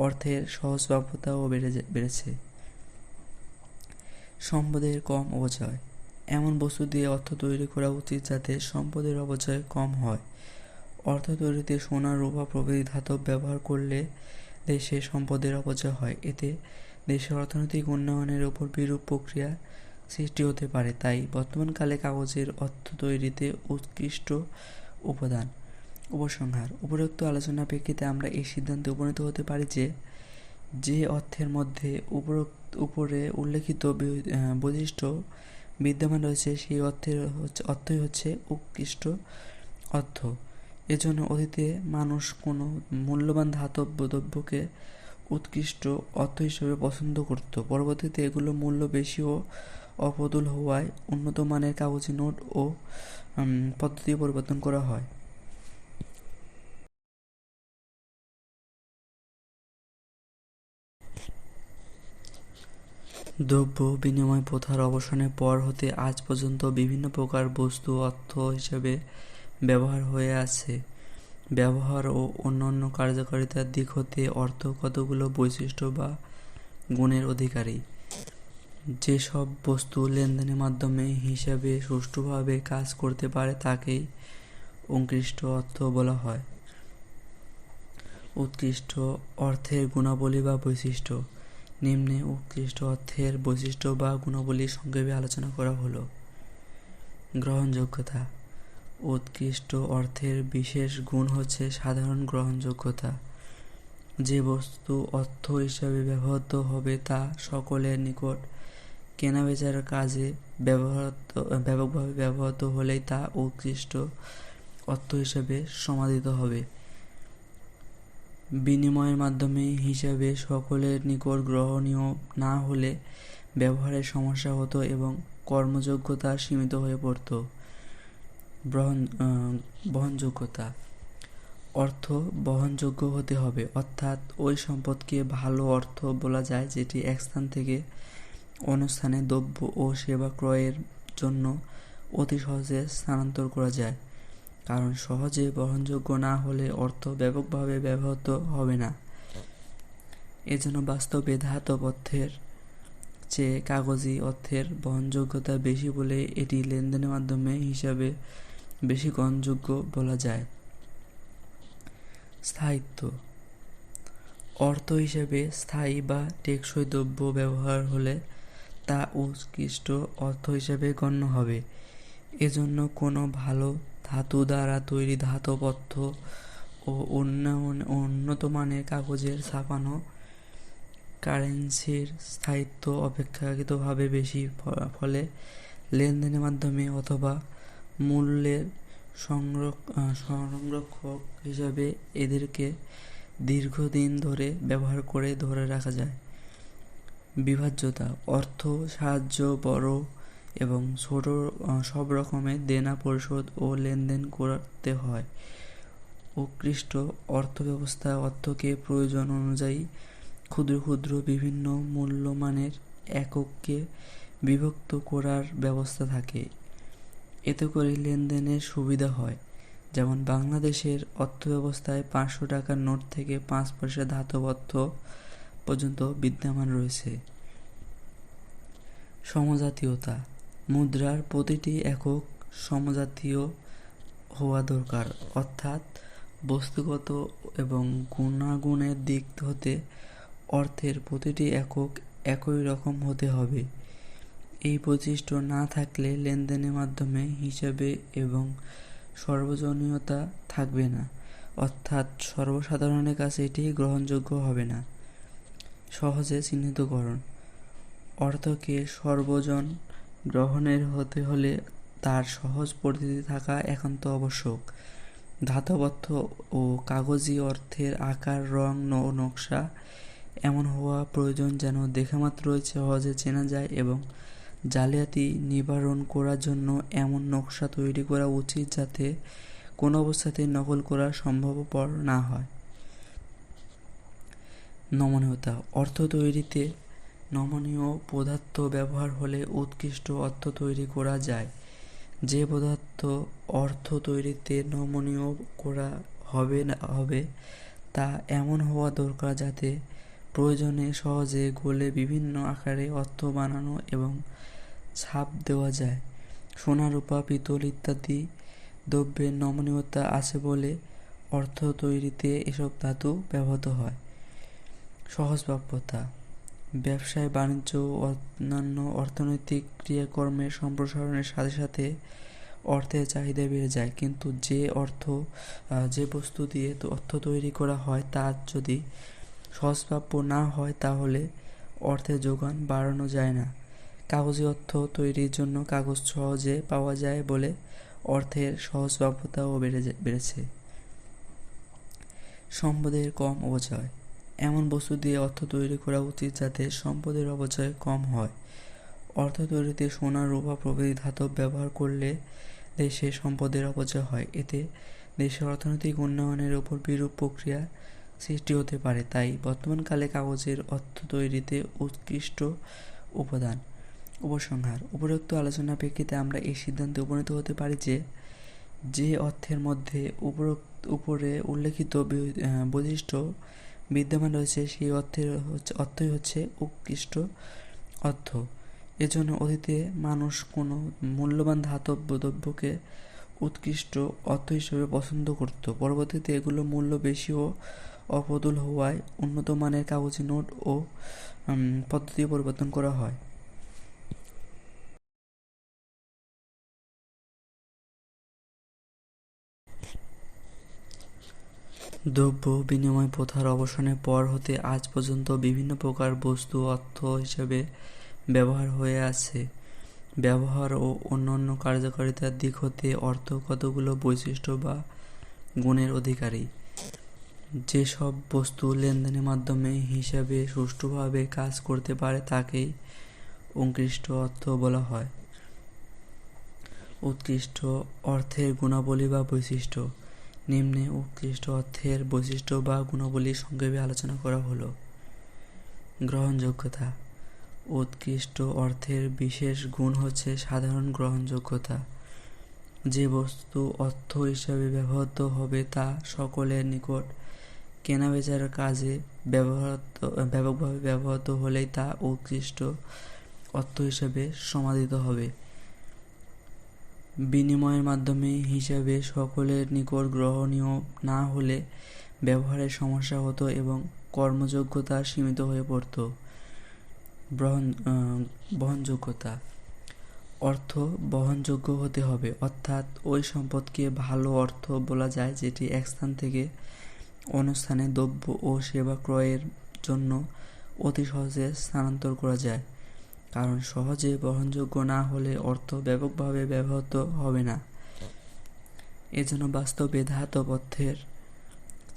অর্থের সহজপ্রাপ্যতাও বেড়েছে। সম্পদের কম অপচয়: এমন বস্তু দিয়ে অর্থ তৈরি করা উচিত যাতে সম্পদের অপচয় কম হয়। অর্থ তৈরিতে সোনা, রূপা প্রভৃতি ধাতব ব্যবহার করলে দেশে সম্পদের অপচয় হয়। এতে দেশের অর্থনৈতিক উন্নয়নের উপর বিরূপ প্রক্রিয়া সৃষ্টি হতে পারে। তাই বর্তমানকালে কাগজের অর্থ তৈরিতে উৎকৃষ্ট উপাদান। উপসংহার: উপরোক্ত আলোচনার প্রেক্ষিতে আমরা এই সিদ্ধান্তে উপনীত হতে পারি যে অর্থের মধ্যে উপরে উল্লেখিত বৈশিষ্ট্য বিদ্যমান রয়েছে সেই অর্থই হচ্ছে উৎকৃষ্ট অর্থ। এজন্য অতীতে মানুষ কোনো মূল্যবান ধাতব দ্রব্যকে উৎকৃষ্ট অর্থ হিসেবে পছন্দ করত। পরবর্তীতে এগুলোর মূল্য বেশি ও অপ্রতুল হওয়ায় উন্নত মানের কাগজি নোট ও পদ্ধতি পরিবর্তন করা হয়। দ্রব্য বিনিময় প্রথার অবসানের পর হতে আজ পর্যন্ত বিভিন্ন প্রকার বস্তু অর্থ হিসেবে ব্যবহার হয়ে আছে। ব্যবহার ও অন্যান্য কার্যকারিতার দিক হতে অর্থ কতগুলো বৈশিষ্ট্য বা গুণের অধিকারী। যেসব বস্তু লেনদেনের মাধ্যমে হিসাবে সুষ্ঠুভাবে কাজ করতে পারে তাকেই উৎকৃষ্ট অর্থ বলা হয়। উৎকৃষ্ট অর্থের গুণাবলী বা বৈশিষ্ট্য: নিম্নে উৎকৃষ্ট অর্থের বৈশিষ্ট্য বা গুণাবলী সংক্ষেপে আলোচনা করা হলো। গ্রহণযোগ্যতা: উৎকৃষ্ট অর্থের বিশেষ গুণ হচ্ছে সাধারণ গ্রহণযোগ্যতা। যে বস্তু অর্থ হিসাবে ব্যবহৃত হবে তা সকলের নিকট কেনাবেচার কাজে ব্যাপকভাবে ব্যবহৃত হলেই তা উৎকৃষ্ট অর্থ হিসাবে সমাদিত হবে। বিনিময়ের মাধ্যমে হিসাবে সকলের নিকট গ্রহণীয় না হলে ব্যবহারের সমস্যা হতো এবং কর্মযোগ্যতা সীমিত হয়ে পড়ত। বহনযোগ্যতা: অর্থ বহনযোগ্য হতে হবে, অর্থাৎ ওই সম্পদকে ভালো অর্থ বলা যায় যেটি এক স্থান থেকে অনুষ্ঠানে দ্রব্য ও সেবা ক্রয়ের জন্য অতি সহজে স্থানান্তর করা যায়, কারণ সহজে বহনযোগ্য না হলে অর্থ ব্যাপকভাবে ব্যবহৃত হবে না। এজন্য বাস্তবে ধাতব অর্থের চেয়ে কাগজি অর্থের বহনযোগ্যতা বেশি বলে এটি লেনদেনের মাধ্যমে হিসাবে বেশি গ্রহণযোগ্য বলা যায়। স্থায়িত্ব। অর্থ হিসেবে স্থায়ী বা টেকসই দ্রব্য ব্যবহার হলে তা উৎকৃষ্ট অর্থ হিসেবে গণ্য হবে। এজন্য কোনো ভালো ধাতু দ্বারা তৈরি ধাতব অর্থ ও উন্নত মানের কাগজের ছাপানো কারেন্সির স্থায়িত্ব অপেক্ষাকৃতভাবে বেশি, ফলে লেনদেনের মাধ্যমে অথবা মূল্যের সংরক্ষক হিসাবে এদেরকে দীর্ঘদিন ধরে ব্যবহার করে ধরে রাখা যায়। বিভাজ্যতা। অর্থ সাহায্য বড় এবং ছোট সব রকমের দেনা পরিশোধ ও লেনদেন করতে হয়। উৎকৃষ্ট অর্থব্যবস্থা অর্থকে প্রয়োজন অনুযায়ী ক্ষুদ্র ক্ষুদ্র বিভিন্ন মূল্যমানের এককে বিভক্ত করার ব্যবস্থা থাকে। এতে করে লেনদেনের সুবিধা হয়। যেমন বাংলাদেশের অর্থব্যবস্থায় 500 টাকার নোট থেকে 5 পয়সা ধাতব অর্থ পর্যন্ত বিদ্যমান রয়েছে। সমজাতীয়তা। মুদ্রার প্রতিটি একক সমজাতীয় হওয়া দরকার, অর্থাৎ বস্তুগত এবং গুণাগুণের দিক হতে অর্থের প্রতিটি একক একই রকম হতে হবে। এই বৈশিষ্ট্য না থাকলে লেনদেনের মাধ্যমে হিসাবে এবং সর্বজনীয়তা থাকবে না, অর্থাৎ সর্বসাধারণের কাছে এটি গ্রহণযোগ্য হবে না। সহজে চিহ্নিতকরণ। অর্থকে সর্বজন গ্রহণের হতে হলে তার সহজ পরিচিতি থাকা একান্ত আবশ্যক। ধাতব অর্থ ও কাগজি অর্থের আকার, রং ও নকশা এমন হওয়া প্রয়োজন যেন দেখামাত্রই সহজে চেনা যায়, এবং জালিয়াতি নিবারণ করার জন্য এমন নকশা তৈরি করা উচিত যাতে কোনো অবস্থাতেই নকল করা সম্ভবপর না হয়। নমনীয়তা। অর্থ তৈরিতে নমনীয় পদার্থ ব্যবহার হলে উৎকৃষ্ট অর্থ তৈরি করা যায়। যে পদার্থ অর্থ তৈরিতে নমনীয় করা হবে তা এমন হওয়া দরকার যাতে প্রয়োজনে সহজে গলে বিভিন্ন আকারে অর্থ বানানো এবং ছাপ দেওয়া যায়। সোনা, রূপা, পিতল ইত্যাদি দ্রব্যের নমনীয়তা আছে বলে অর্থ তৈরিতে এসব ধাতু ব্যবহৃত হয়। সহজপ্রাপ্যতা। ব্যবসায়, বাণিজ্য ও অন্যান্য অর্থনৈতিক ক্রিয়াকর্মের সম্প্রসারণের সাথে সাথে অর্থের চাহিদা বেড়ে যায়, কিন্তু যে বস্তু দিয়ে অর্থ তৈরি করা হয় তা যদি সহজপ্রাপ্য না হয় তাহলে অর্থের যোগান বাড়ানো যায় না। কাগজি অর্থ তৈরির জন্য কাগজ সহজে পাওয়া যায় বলে অর্থের সহজপ্রাপ্যতাও বেড়েছে। সম্পদের কম অপচয়। এমন বস্তু দিয়ে অর্থ তৈরি করা উচিত যাতে সম্পদের অপচয় কম হয়। অর্থ তৈরিতে সোনা, রূপা প্রভৃতি ধাতব ব্যবহার করলে দেশে সম্পদের অপচয় হয়। এতে দেশের অর্থনৈতিক উন্নয়নের উপর বিরূপ প্রক্রিয়া সৃষ্টি হতে পারে। তাই বর্তমানকালে কাগজের অর্থ তৈরিতে উৎকৃষ্ট উপাদান। উপসংহার। উপরোক্ত আলোচনার প্রেক্ষিতে আমরা এই সিদ্ধান্তে উপনীত হতে পারি যে অর্থের মধ্যে উপরে উল্লেখিত বৈশিষ্ট্য বিদ্যমান রয়েছে সেই অর্থই হচ্ছে উৎকৃষ্ট অর্থ। এজন্য অতীতে মানুষ কোনো মূল্যবান ধাতব দ্রব্যকে উৎকৃষ্ট অর্থ হিসেবে পছন্দ করত। পরবর্তীতে এগুলো মূল্য বেশি ও অপ্রতুল হওয়ায় উন্নত মানের কাগজি নোট ও পদ্ধতি পরিবর্তন করা হয়। দ্রব্য বিনিময় প্রথার অবসানের পর হতে আজ পর্যন্ত বিভিন্ন প্রকার বস্তু অর্থ হিসেবে ব্যবহার হয়ে আছে। ব্যবহার ও অন্যান্য কার্যকারিতার দিক হতে অর্থ কতগুলো বৈশিষ্ট্য বা গুণের অধিকারী। যেসব বস্তু লেনদেনের মাধ্যমে হিসাবে সুষ্ঠুভাবে কাজ করতে পারে তাকেই উৎকৃষ্ট অর্থ বলা হয়। উৎকৃষ্ট অর্থের গুণাবলী বা বৈশিষ্ট্য। নিম্নে উৎকৃষ্ট অর্থের বৈশিষ্ট্য বা গুণাবলী সংক্ষেপে আলোচনা করা হলো। গ্রহণযোগ্যতা। উৎকৃষ্ট অর্থের বিশেষ গুণ হচ্ছে সাধারণ গ্রহণযোগ্যতা। যে বস্তু অর্থ হিসাবে ব্যবহৃত হবে তা সকলের নিকট কেনাবেচার কাজে ব্যাপকভাবে ব্যবহৃত হলেই তা উৎকৃষ্ট অর্থ হিসাবে সমাদিত হবে। বিনিময়ের মাধ্যমে হিসাবে সকলের নিকট গ্রহণীয় না হলে ব্যবহারের সমস্যা হতো এবং কর্মযোগ্যতা সীমিত হয়ে পড়ত। বহনযোগ্যতা। অর্থ বহনযোগ্য হতে হবে, অর্থাৎ ওই সম্পদকে ভালো অর্থ বলা যায় যেটি এক স্থান থেকে অন্য স্থানে দ্রব্য ও সেবা ক্রয়ের জন্য অতি সহজে স্থানান্তর করা যায়। কারণ সহজে বহনযোগ্য না হলে অর্থ ব্যাপকভাবে ব্যবহৃত হবে না। এজন্য বাস্তবে ধাতব অর্থের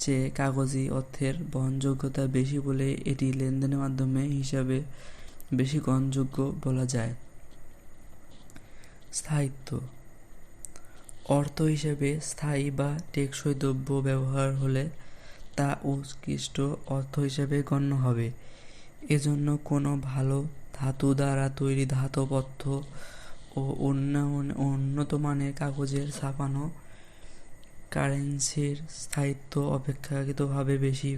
চেয়ে কাগজি অর্থের বহনযোগ্যতা বেশি বলে এটি লেনদেনের মাধ্যমে হিসাবে বেশি গ্রহণযোগ্য বলা যায়। স্থায়িত্ব। অর্থ হিসেবে স্থায়ী বা টেকসই দ্রব্য ব্যবহার হলে তা উৎকৃষ্ট অর্থ হিসেবে গণ্য হবে। এজন্য কোনো ভালো ধাতু দ্বারা তৈরি ধাতব অর্থ ও উন্নত মানের কাগজের ছাপানো কারেন্সির স্থায়িত্ব অপেক্ষাকৃতভাবে বেশি।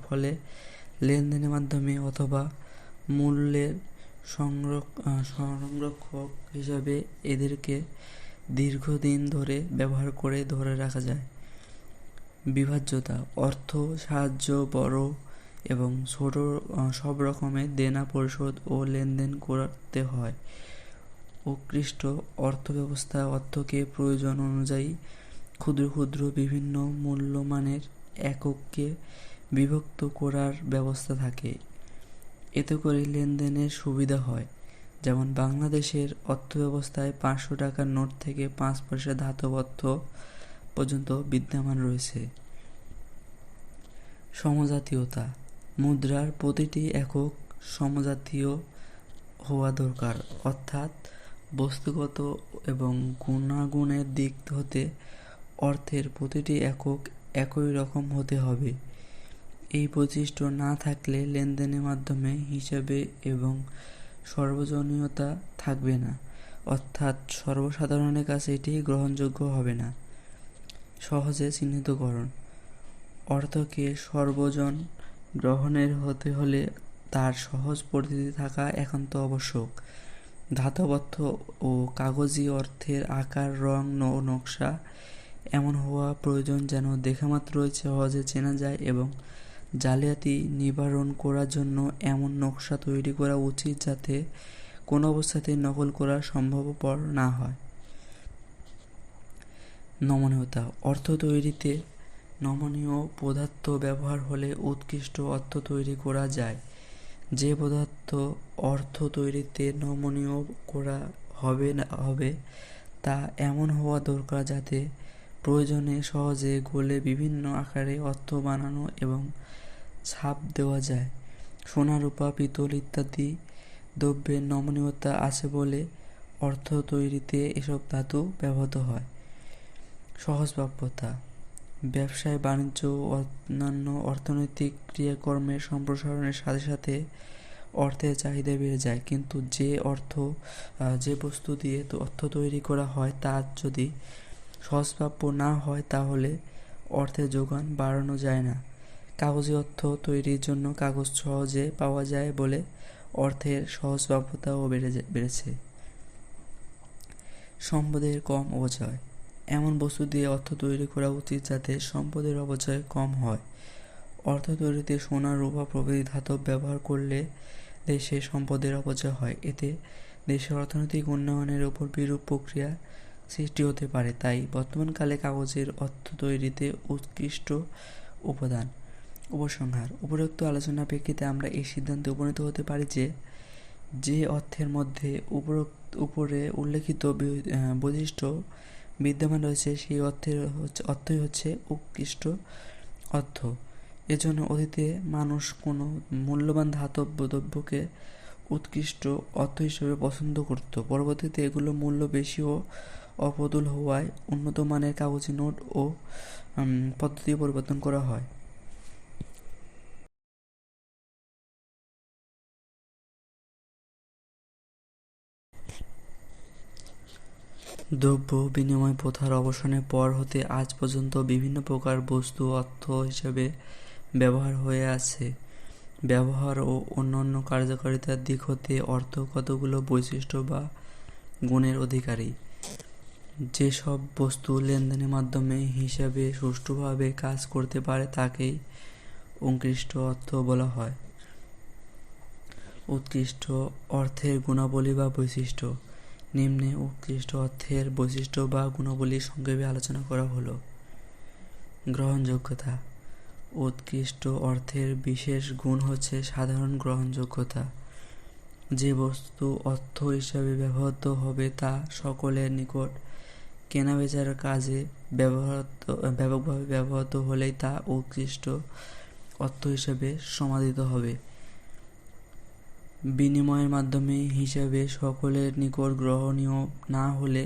ফলে লেনদেনের মাধ্যমে অথবা মূল্যের সংরক্ষক হিসাবে এদেরকে দীর্ঘদিন ধরে ব্যবহার করে ধরে রাখা যায়। বিভাজ্যতা। অর্থ সাহায্য বড় এবং ছোট সব রকমের দেনা পরিশোধ ও লেনদেন করতে হয়। উৎকৃষ্ট অর্থব্যবস্থা অর্থকে প্রয়োজন অনুযায়ী ক্ষুদ্র ক্ষুদ্র বিভিন্ন মূল্যমানের এককে বিভক্ত করার ব্যবস্থা থাকে। এতে করে লেনদেনের সুবিধা হয়। যেমন বাংলাদেশের অর্থব্যবস্থায় 500 টাকার নোট থেকে 5 পয়সা ধাতব অর্থ পর্যন্ত বিদ্যমান রয়েছে। সমজাতীয়তা। মুদ্রার প্রতিটি একক সমজাতীয় হওয়া দরকার, অর্থাৎ বস্তুগত এবং গুণাগুণের দিক হতে অর্থের প্রতিটি একক একই রকম হতে হবে। এই বৈশিষ্ট্য না থাকলে লেনদেনের মাধ্যমে হিসাবে এবং সর্বজনীয়তা থাকবে না, অর্থাৎ সর্বসাধারণের কাছে এটি গ্রহণযোগ্য হবে না। সহজে চিহ্নিতকরণ। অর্থকে সর্বজন গ্রহণের হতে হলে তার সহজ পরিচিতি থাকা একান্ত আবশ্যক। ধাতব অর্থ ও কাগজি অর্থের আকার, রং ও নকশা এমন হওয়া প্রয়োজন যেন দেখামাত্রই সহজে চেনা যায় এবং জালিয়াতি নিবারণ করার জন্য এমন নকশা তৈরি করা উচিত যাতে কোনো অবস্থাতেই নকল করা সম্ভবপর না হয়। নমনীয়তা। অর্থ তৈরিতে নমনীয় পদার্থ ব্যবহার হলে উৎকৃষ্ট অর্থ তৈরি করা যায়। যে পদার্থ অর্থ তৈরিতে নমনীয় করা হবে তা এমন হওয়া দরকার যাতে প্রয়োজনে সহজে গলে বিভিন্ন আকারে অর্থ বানানো এবং ছাপ দেওয়া যায়। সোনা, রূপা, পিতল ইত্যাদি দ্রব্যের নমনীয়তা আছে বলে অর্থ তৈরিতে এসব ধাতু ব্যবহৃত হয়। সহজভাব্যতা। ব্যবসায়, বাণিজ্য ও অন্যান্য অর্থনৈতিক ক্রিয়াকর্মের সম্প্রসারণের সাথে সাথে অর্থের চাহিদা বেড়ে যায়, কিন্তু যে বস্তু দিয়ে অর্থ তৈরি করা হয় তা যদি সহজভাব্য না হয় তাহলে অর্থের যোগান বাড়ানো যায় না। কাগজি অর্থ তৈরির জন্য কাগজ সহজে পাওয়া যায় বলে অর্থের সহজভাব্যতাও বেড়েছে। সম্পদের কম অপচয়। এমন বস্তু দিয়ে অর্থ তৈরি করা উচিত যাতে সম্পদের অপচয় কম হয়। অর্থ তৈরিতে সোনা, রূপা প্রভৃতি ধাতব ব্যবহার করলে দেশে সম্পদের অপচয় হয়। এতে দেশের অর্থনৈতিক উন্নয়নের উপর বিরূপ প্রক্রিয়া সৃষ্টি হতে পারে। তাই বর্তমানকালে কাগজের অর্থ তৈরিতে উৎকৃষ্ট উপাদান। উপসংহার। উপরোক্ত আলোচনার প্রেক্ষিতে আমরা এই সিদ্ধান্তে উপনীত হতে পারি যে অর্থের মধ্যে উপরে উল্লেখিত বৈশিষ্ট্য বিদ্যমান রয়েছে সেই অর্থই হচ্ছে উৎকৃষ্ট অর্থ। এজন্য অতীতে মানুষ কোনো মূল্যবান ধাতব দ্রব্যকে উৎকৃষ্ট অর্থ হিসেবে পছন্দ করত। পরবর্তীতে এগুলো মূল্য বেশি ও অপ্রতুল হওয়ায় উন্নত মানের কাগজি নোট ও পদ্ধতি পরিবর্তন করা হয়। দ্রব্য বিনিময় প্রথার অবসানের পর হতে আজ পর্যন্ত বিভিন্ন প্রকার বস্তু অর্থ হিসাবে ব্যবহার হয়ে আছে। ব্যবহার ও অন্যান্য কার্যকারিতার দিক হতে অর্থ কতগুলো বৈশিষ্ট্য বা গুণের অধিকারী। যেসব বস্তু লেনদেনের মাধ্যমে হিসাবে সুষ্ঠুভাবে কাজ করতে পারে তাকেই উৎকৃষ্ট অর্থ বলা হয়। উৎকৃষ্ট অর্থের গুণাবলী বা বৈশিষ্ট্য। নিম্নে উৎকৃষ্ট অর্থের বৈশিষ্ট্য বা গুণাবলী সংক্ষেপে আলোচনা করা হলো। গ্রহণযোগ্যতা। উৎকৃষ্ট অর্থের বিশেষ গুণ হচ্ছে সাধারণ গ্রহণযোগ্যতা। যে বস্তু অর্থ হিসাবে ব্যবহৃত হবে তা সকলের নিকট কেনাবেচার কাজে ব্যাপকভাবে ব্যবহৃত হলেই তা উৎকৃষ্ট অর্থ হিসাবে সমাদিত হবে। বিনিময়ের মাধ্যমে হিসাবে সকলের নিকট গ্রহণীয় না হলে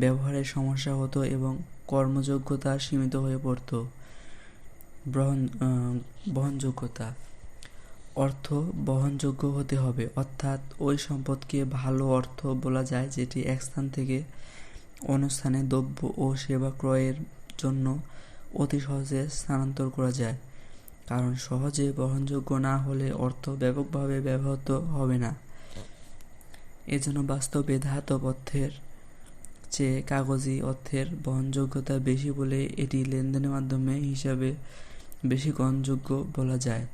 ব্যবহারের সমস্যা হতো এবং কর্মযোগ্যতা সীমিত হয়ে পড়ত। বহনযোগ্যতা। অর্থ বহনযোগ্য হতে হবে, অর্থাৎ ওই সম্পদকে ভালো অর্থ বলা যায় যেটি এক স্থান থেকে অন্য স্থানে দ্রব্য ও সেবা ক্রয়ের জন্য অতি সহজে স্থানান্তর করা যায়। কারণ সহজে বহনযোগ্য না হলে অর্থ ব্যাপকভাবে ব্যবহৃত হবে না। এজন্য বাস্তবে ধাতব অর্থের চেয়ে কাগজি অর্থের বহনযোগ্যতা বেশি বলে এটি লেনদেনের মাধ্যমে হিসাবে বেশি গ্রহণযোগ্য বলা যায়।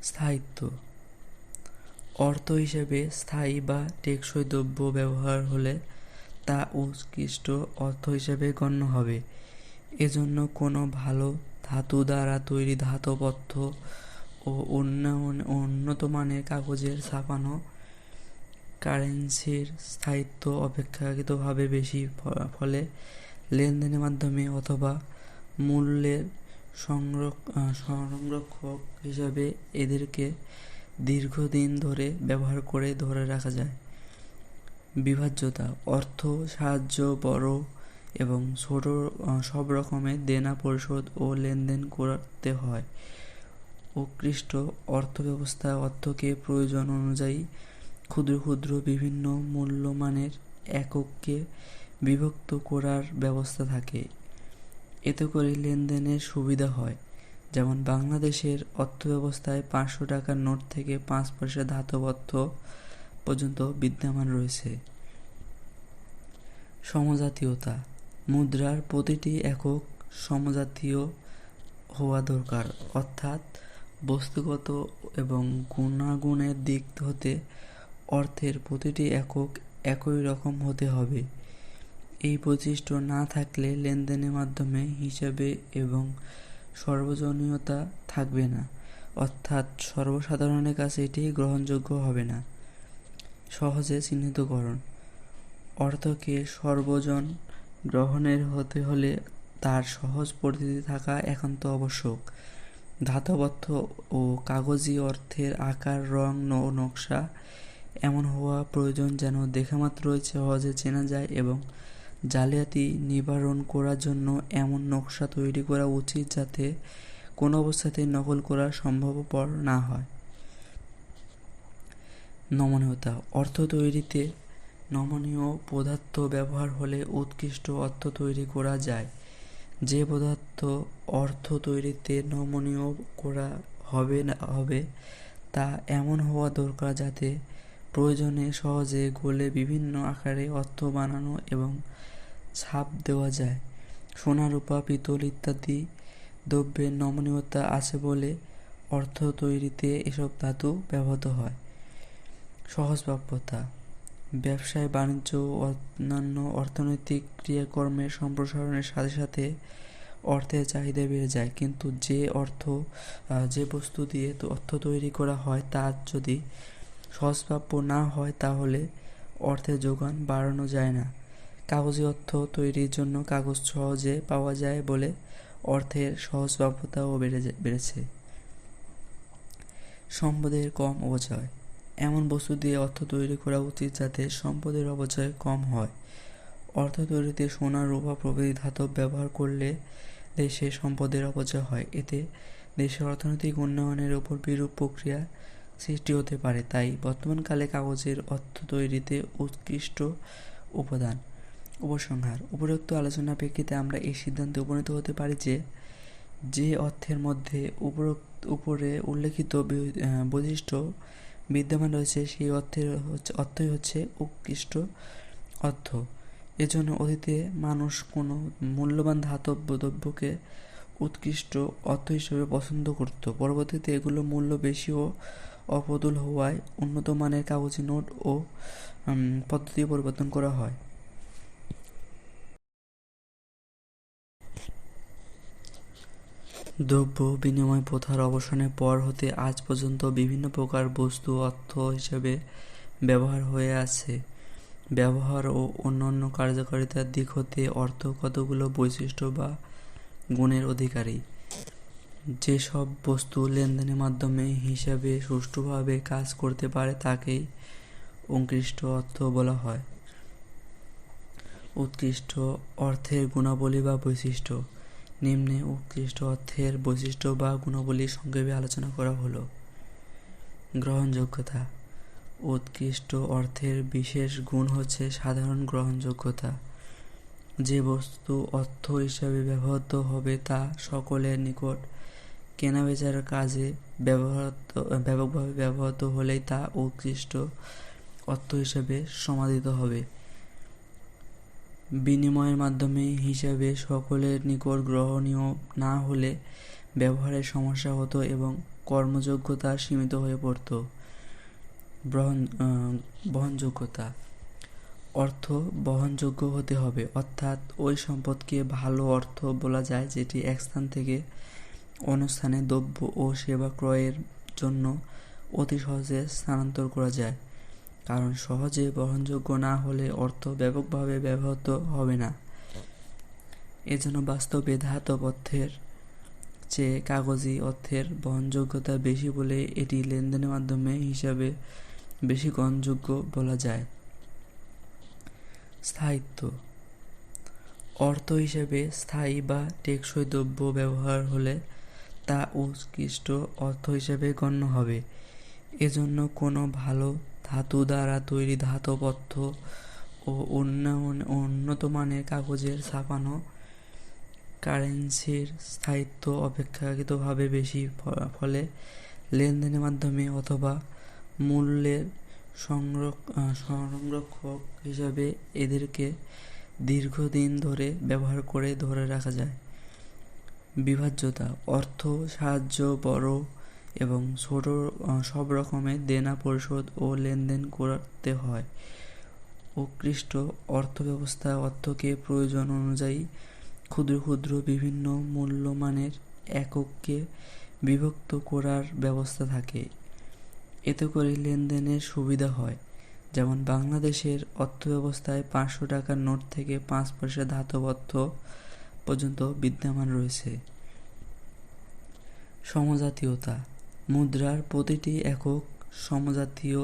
স্থায়িত্ব। অর্থ হিসেবে স্থায়ী বা টেকসই দ্রব্য ব্যবহার হলে তা উৎকৃষ্ট অর্থ হিসেবে গণ্য হবে। এজন্য কোনো ভালো ধাতু দ্বারা তৈরি ধাতব অর্থ ও উন্নত মানের কাগজের ছাপানো কারেন্সির স্থায়িত্ব অপেক্ষাকৃতভাবে বেশি, ফলে লেনদেনের মাধ্যমে অথবা মূল্যের সংরক্ষক হিসাবে এদেরকে দীর্ঘদিন ধরে ব্যবহার করে ধরে রাখা যায়। বিভাজ্যতা। অর্থ সাহায্য বড় এবং ছোট সব রকমের দেনা পরিশোধ ও লেনদেন করতে হয়। উৎকৃষ্ট অর্থব্যবস্থা অর্থকে প্রয়োজন অনুযায়ী ক্ষুদ্র ক্ষুদ্র বিভিন্ন মূল্যমানের এককে বিভক্ত করার ব্যবস্থা থাকে। এতে করে লেনদেনের সুবিধা হয়। যেমন বাংলাদেশের অর্থব্যবস্থায় 500 টাকার নোট থেকে 5 পয়সা ধাতব অর্থ পর্যন্ত বিদ্যমান রয়েছে। সমজাতীয়তা। মুদ্রার প্রতিটি একক সমজাতীয় হওয়া দরকার, অর্থাৎ বস্তুগত এবং গুণাগুণের দিক হতে অর্থের প্রতিটি একক একই রকম হতে হবে। এই বৈশিষ্ট্য না থাকলে লেনদেনের মাধ্যমে হিসাবে এবং সর্বজনীয়তা থাকবে না, অর্থাৎ সর্বসাধারণের কাছে এটি গ্রহণযোগ্য হবে না। সহজে চিহ্নিতকরণ। অর্থকে সর্বজন গ্রহণের হতে হলে তার সহজ পরিচিতি থাকা একান্ত আবশ্যক। ধাতব অর্থ ও কাগজি অর্থের আকার, রং ও নকশা এমন হওয়া প্রয়োজন যেন দেখামাত্রই সহজে চেনা যায় এবং জালিয়াতি নিবারণ করার জন্য এমন নকশা তৈরি করা উচিত যাতে কোনো অবস্থাতেই নকল করা সম্ভবপর না হয়। নমনীয়তা। অর্থ তৈরিতে নমনীয় পদার্থ ব্যবহার হলে উৎকৃষ্ট অর্থ তৈরি করা যায়। যে পদার্থ অর্থ তৈরিতে নমনীয় করা হবে তা এমন হওয়া দরকার যাতে প্রয়োজনে সহজে গলে বিভিন্ন আকারে অর্থ বানানো এবং ছাপ দেওয়া যায়। সোনা, রূপা, পিতল ইত্যাদি দ্রব্যের নমনীয়তা আছে বলে অর্থ তৈরিতে এসব ধাতু ব্যবহৃত হয়। সহজপ্রাপ্যতা। ব্যবসায়, বাণিজ্য ও অন্যান্য অর্থনৈতিক ক্রিয়াকর্মের সম্প্রসারণের সাথে সাথে অর্থের চাহিদা বেড়ে যায়, কিন্তু যে বস্তু দিয়ে অর্থ তৈরি করা হয় তা যদি সহজপ্রাপ্য না হয় তাহলে অর্থের যোগান বাড়ানো যায় না। কাগজি অর্থ তৈরির জন্য কাগজ সহজে পাওয়া যায় বলে অর্থের সহজপ্রাপ্যতাও বেড়েছে। সম্পদের কম অপচয়। এমন বস্তু দিয়ে অর্থ তৈরি করা উচিত যাতে সম্পদের অপচয় কম হয়। অর্থ তৈরিতে সোনা, রূপা প্রভৃতি ধাতব ব্যবহার করলে দেশে সম্পদের অপচয় হয়। এতে দেশের অর্থনৈতিক উন্নয়নের উপর বিরূপ প্রক্রিয়া সৃষ্টি হতে পারে। তাই বর্তমানকালে কাগজের অর্থ তৈরিতে উৎকৃষ্ট উপাদান। উপসংহার: উপরোক্ত আলোচনার প্রেক্ষিতে আমরা এই সিদ্ধান্তে উপনীত হতে পারি যে, যে অর্থের মধ্যে উপরে উল্লেখিত বৈশিষ্ট্য বিদ্যমান রয়েছে সেই অর্থই হচ্ছে উৎকৃষ্ট অর্থ। এজন্য অতীতে মানুষ কোনো মূল্যবান ধাতব দ্রব্যকে উৎকৃষ্ট অর্থ হিসেবে পছন্দ করত। পরবর্তীতে এগুলোর মূল্য বেশি ও অপ্রতুল হওয়ায় উন্নত মানের কাগজে নোট ও পদ্ধতি পরিবর্তন করা হয়। দ্রব্য বিনিময় প্রথার অবসানের পর হতে আজ পর্যন্ত বিভিন্ন প্রকার বস্তু অর্থ হিসেবে ব্যবহার হয়ে আছে। ব্যবহার ও অন্যান্য কার্যকারিতার দিক হতে অর্থ কতগুলো বৈশিষ্ট্য বা গুণের অধিকারী। যেসব বস্তু লেনদেনের মাধ্যমে হিসাবে সুষ্ঠুভাবে কাজ করতে পারে তাকেই উৎকৃষ্ট অর্থ বলা হয়। উৎকৃষ্ট অর্থের গুণাবলী বা বৈশিষ্ট্য। নিম্নে উৎকৃষ্ট অর্থের বৈশিষ্ট্য বা গুণাবলী সংক্ষেপে আলোচনা করা হলো। গ্রহণযোগ্যতা। উৎকৃষ্ট অর্থের বিশেষ গুণ হচ্ছে সাধারণ গ্রহণযোগ্যতা। যে বস্তু অর্থ হিসাবে ব্যবহৃত হবে তা সকলের নিকট কেনাবেচার কাজে ব্যাপকভাবে ব্যবহৃত হলেই তা উৎকৃষ্ট অর্থ হিসাবে সমাদিত হবে। বিনিময়ের মাধ্যমে হিসাবে সকলের নিকট গ্রহণীয় না হলে ব্যবহারের সমস্যা হতো এবং কর্মযোগ্যতা সীমিত হয়ে পড়ত। বহনযোগ্যতা। অর্থ বহনযোগ্য হতে হবে, অর্থাৎ ওই সম্পদকে ভালো অর্থ বলা যায় যেটি এক স্থান থেকে অন্য স্থানে দ্রব্য ও সেবা ক্রয়ের জন্য অতি সহজে স্থানান্তর করা যায়। কারণ সহজে বহনযোগ্য না হলে অর্থ ব্যাপকভাবে ব্যবহৃত হবে না। এজন্য বাস্তবে ধাতব অর্থের চেয়ে কাগজি অর্থের বহনযোগ্যতা বেশি বলে এটি লেনদেনের মাধ্যমে হিসাবে বেশি গ্রহণযোগ্য বলা যায়। স্থায়িত্ব। অর্থ হিসেবে স্থায়ী বা টেকসই দ্রব্য ব্যবহার হলে তা উৎকৃষ্ট অর্থ হিসেবে গণ্য হবে। এজন্য কোনো ভালো ধাতু দ্বারা তৈরি ধাতব অর্থ ও উন্নত মানের কাগজের ছাপানো কারেন্সির স্থায়িত্ব অপেক্ষাকৃতভাবে বেশি। ফলে লেনদেনের মাধ্যমে অথবা মূল্যের সংরক্ষক হিসাবে এদেরকে দীর্ঘদিন ধরে ব্যবহার করে ধরে রাখা যায়। বিভাজ্যতা। অর্থ সাহায্য বড় এবং ছোট সব রকমের দেনা পরিশোধ ও লেনদেন করতে হয়। উৎকৃষ্ট অর্থব্যবস্থা অর্থকে প্রয়োজন অনুযায়ী ক্ষুদ্র ক্ষুদ্র বিভিন্ন মূল্যমানের এককে বিভক্ত করার ব্যবস্থা থাকে। এতে করে লেনদেনের সুবিধা হয়। যেমন বাংলাদেশের অর্থব্যবস্থায় 500 টাকার নোট থেকে 5 পয়সা ধাতব অর্থ পর্যন্ত বিদ্যমান রয়েছে। সমজাতীয়তা। মুদ্রার প্রতিটি একক সমজাতীয়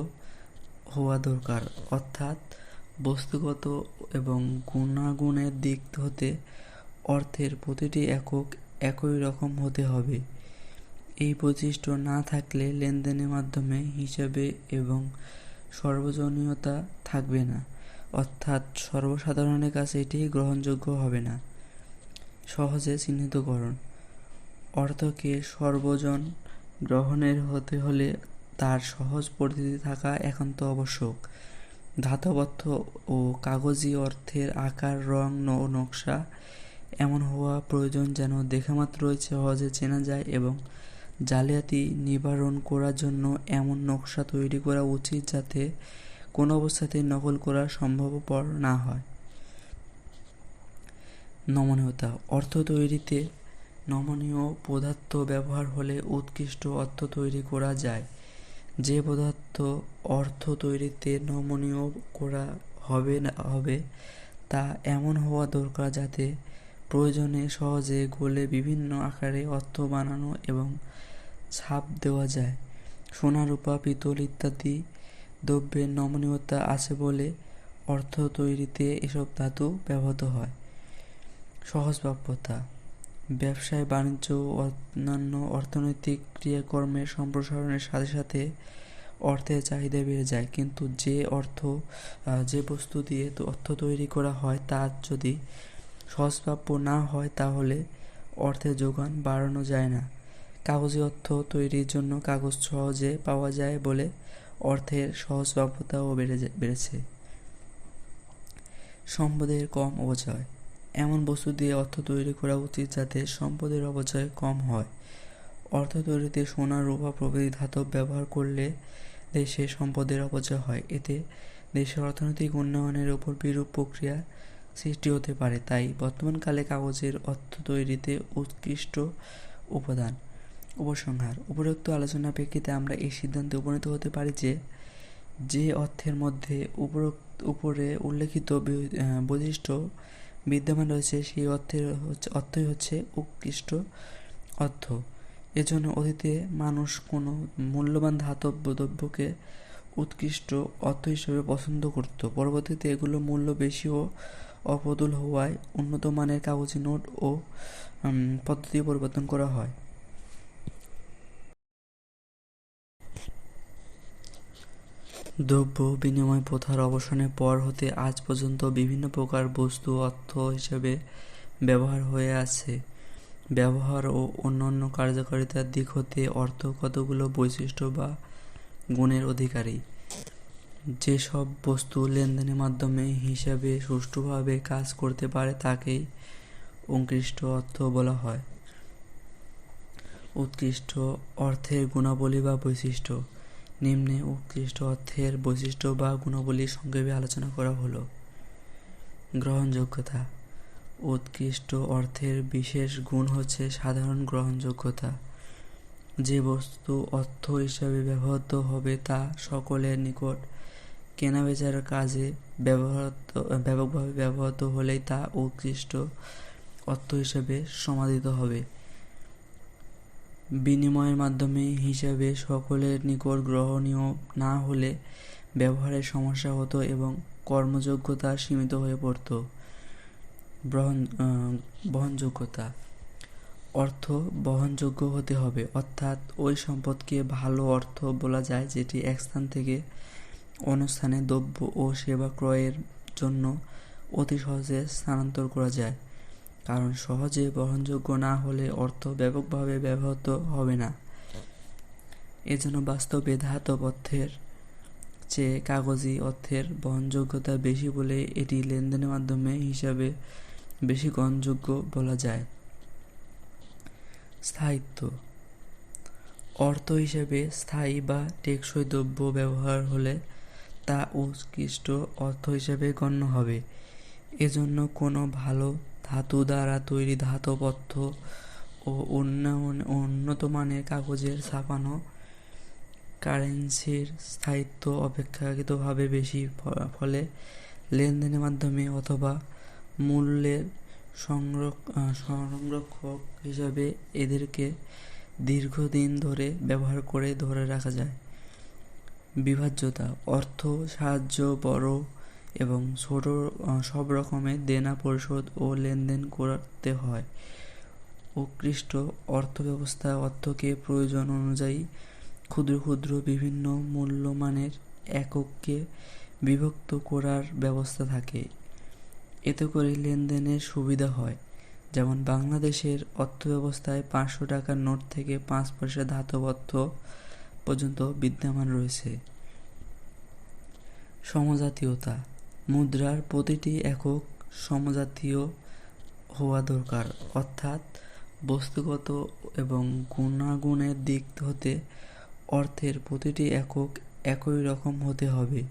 হওয়া দরকার, অর্থাৎ বস্তুগত এবং গুণাগুণের দিক হতে অর্থের প্রতিটি একক একই রকম হতে হবে। এই বৈশিষ্ট্য না থাকলে লেনদেনের মাধ্যমে হিসাবে এবং সর্বজনীয়তা থাকবে না, অর্থাৎ সর্বসাধারণের কাছে এটি গ্রহণযোগ্য হবে না। সহজে চিহ্নিতকরণ। অর্থকে সর্বজন গ্রহণের হতে হলে তার সহজ পরিচিতি থাকা একান্ত আবশ্যক। ধাতব অর্থ ও কাগজি অর্থের আকার, রং ও নকশা এমন হওয়া প্রয়োজন যেন দেখামাত্রই সহজে চেনা যায় এবং জালিয়াতি নিবারণ করার জন্য এমন নকশা তৈরি করা উচিত যাতে কোনো অবস্থাতেই নকল করা সম্ভবপর না হয়। নমনীয়তা। অর্থ তৈরিতে নমনীয় পদার্থ ব্যবহার হলে উৎকৃষ্ট অর্থ তৈরি করা যায়। যে পদার্থ অর্থ তৈরিতে নমনীয় করা হবে তা এমন হওয়া দরকার যাতে প্রয়োজনে সহজে গলে বিভিন্ন আকারে অর্থ বানানো এবং ছাপ দেওয়া যায়। সোনা, রূপা, পিতল ইত্যাদি দ্রব্যের নমনীয়তা আছে বলে অর্থ তৈরিতে এসব ধাতু ব্যবহৃত হয়। সহজপ্রাপ্যতা। ব্যবসায়, বাণিজ্য ও অন্যান্য অর্থনৈতিক ক্রিয়াকর্মের সম্প্রসারণের সাথে সাথে অর্থের চাহিদা বেড়ে যায়, কিন্তু যে বস্তু দিয়ে অর্থ তৈরি করা হয় তা যদি সহজপ্রাপ্য না হয় তাহলে অর্থের যোগান বাড়ানো যায় না। কাগজি অর্থ তৈরির জন্য কাগজ সহজে পাওয়া যায় বলে অর্থের সহজপ্রাপ্যতাও বেড়েছে। সম্পদের কম অপচয়। এমন বস্তু দিয়ে অর্থ তৈরি করা উচিত যাতে সম্পদের অপচয় কম হয়। অর্থ তৈরিতে সোনা, রূপা প্রভৃতি ধাতব ব্যবহার করলে দেশে সম্পদের অপচয় হয়। এতে দেশের অর্থনৈতিক উন্নয়নের উপর বিরূপ প্রক্রিয়া সৃষ্টি হতে পারে। তাই বর্তমানকালে কাগজের অর্থ তৈরিতে উৎকৃষ্ট উপাদান। উপসংহার: উপরোক্ত আলোচনার প্রেক্ষিতে আমরা এই সিদ্ধান্তে উপনীত হতে পারি যে অর্থের মধ্যে উপরে উল্লেখিত বৈশিষ্ট্য বিদ্যমান রয়েছে সেই অর্থই হচ্ছে উৎকৃষ্ট অর্থ। এজন্য অতীতে মানুষ কোনো মূল্যবান ধাতব দ্রব্যকে উৎকৃষ্ট অর্থ হিসেবে পছন্দ করত। পরবর্তীতে এগুলোর মূল্য বেশি ও অপ্রতুল হওয়ায় উন্নত মানের কাগজি নোট ও পদ্ধতি পরিবর্তন করা হয়। দ্রব্য বিনিময় প্রথার অবসানের পর হতে আজ পর্যন্ত বিভিন্ন প্রকার বস্তু অর্থ হিসেবে ব্যবহার হয়ে আছে। ব্যবহার ও অন্যান্য কার্যকারিতার দিক হতে অর্থ কতগুলো বৈশিষ্ট্য বা গুণের অধিকারী। যেসব বস্তু লেনদেনের মাধ্যমে হিসাবে সুষ্ঠুভাবে কাজ করতে পারে তাকেই উৎকৃষ্ট অর্থ বলা হয়। উৎকৃষ্ট অর্থের গুণাবলী বা বৈশিষ্ট্য। নিম্নে উৎকৃষ্ট অর্থের বৈশিষ্ট্য বা গুণাবলী সংক্ষেপে আলোচনা করা হলো। গ্রহণযোগ্যতা। উৎকৃষ্ট অর্থের বিশেষ গুণ হচ্ছে সাধারণ গ্রহণযোগ্যতা। যে বস্তু অর্থ হিসাবে ব্যবহৃত হবে তা সকলের নিকট কেনাবেচার কাজে ব্যাপকভাবে ব্যবহৃত হলেই তা উৎকৃষ্ট অর্থ হিসাবে সমাদিত হবে। বিনিময়ের মাধ্যমে হিসাবে সকলের নিকট গ্রহণীয় না হলে ব্যবহারের সমস্যা হতো এবং কর্মযোগ্যতা সীমিত হয়ে পড়ত। বহনযোগ্যতা। অর্থ বহনযোগ্য হতে হবে, অর্থাৎ ওই সম্পদকে ভালো অর্থ বলা যায় যেটি এক স্থান থেকে অন্য স্থানে দ্রব্য ও সেবা ক্রয়ের জন্য অতি সহজে স্থানান্তর করা যায়। কারণ সহজে বহনযোগ্য না হলে অর্থ ব্যাপকভাবে ব্যবহৃত হবে না। এজন্য বাস্তবে ধাতব অর্থের চেয়ে কাগজি অর্থের বহনযোগ্যতা বেশি বলে এটি লেনদেনের মাধ্যমে হিসাবে বেশি গ্রহণযোগ্য বলা যায়। স্থায়িত্ব। অর্থ হিসেবে স্থায়ী বা টেকসই দ্রব্য ব্যবহার হলে তা উৎকৃষ্ট অর্থ হিসেবে গণ্য হবে। এজন্য কোনো ভালো ধাতু দ্বারা তৈরি ধাতব অর্থ ও উন্নত মানের কাগজের ছাপানো কারেন্সির স্থায়িত্ব অপেক্ষাকৃতভাবে বেশি। ফলে লেনদেনের মাধ্যমে অথবা মূল্যের সংরক্ষক হিসাবে এদেরকে দীর্ঘদিন ধরে ব্যবহার করে ধরে রাখা যায়। বিভাজ্যতা। অর্থ সাহায্য বড় এবং ছোট সব রকমের দেনা পরিশোধ ও লেনদেন করতে হয়। উৎকৃষ্ট অর্থব্যবস্থা অর্থকে প্রয়োজন অনুযায়ী ক্ষুদ্র ক্ষুদ্র বিভিন্ন মূল্যমানের এককে বিভক্ত করার ব্যবস্থা থাকে। এতে করে লেনদেনের সুবিধা হয়। যেমন বাংলাদেশের অর্থব্যবস্থায় 500 টাকার নোট থেকে 5 পয়সা ধাতব অর্থ পর্যন্ত বিদ্যমান রয়েছে। সমজাতীয়তা। মুদ্রার প্রতিটি একক সমজাতীয় হওয়া দরকার, অর্থাৎ বস্তুগত এবং গুণাগুণের দিক হতে অর্থের প্রতিটি একক একই রকম হতে হবে।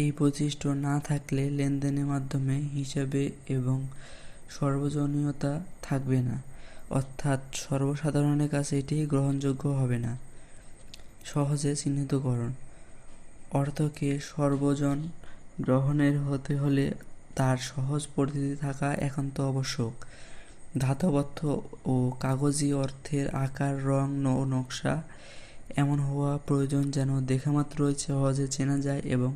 এই বৈশিষ্ট্য না থাকলে লেনদেনের মাধ্যমে হিসাবে এবং সর্বজনীয়তা থাকবে না, অর্থাৎ সর্বসাধারণের কাছে এটি গ্রহণযোগ্য হবে না। সহজে চিহ্নিতকরণ। অর্থকে সর্বজন গ্রহণের হতে হলে তার সহজ পরিচিতি থাকা একান্ত আবশ্যক। ধাতব অর্থ ও কাগজি অর্থের আকার, রং ও নকশা এমন হওয়া প্রয়োজন যেন দেখামাত্রই সহজে চেনা যায় এবং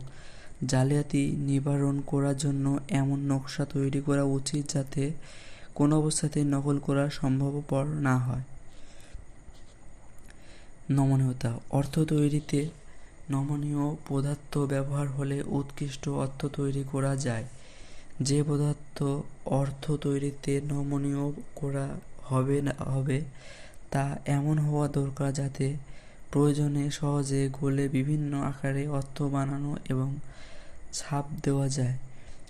জালিয়াতি নিবারণ করার জন্য এমন নকশা তৈরি করা উচিত যাতে কোনো অবস্থাতেই নকল করা সম্ভবপর না হয়। নমনীয়তা। অর্থ তৈরিতে নমনীয় পদার্থ ব্যবহার হলে উৎকৃষ্ট অর্থ তৈরি করা যায়। যে পদার্থ অর্থ তৈরিতে নমনীয় করা হবে তা এমন হওয়া দরকার যাতে প্রয়োজনে সহজে গলে বিভিন্ন আকারে অর্থ বানানো এবং ছাপ দেওয়া যায়।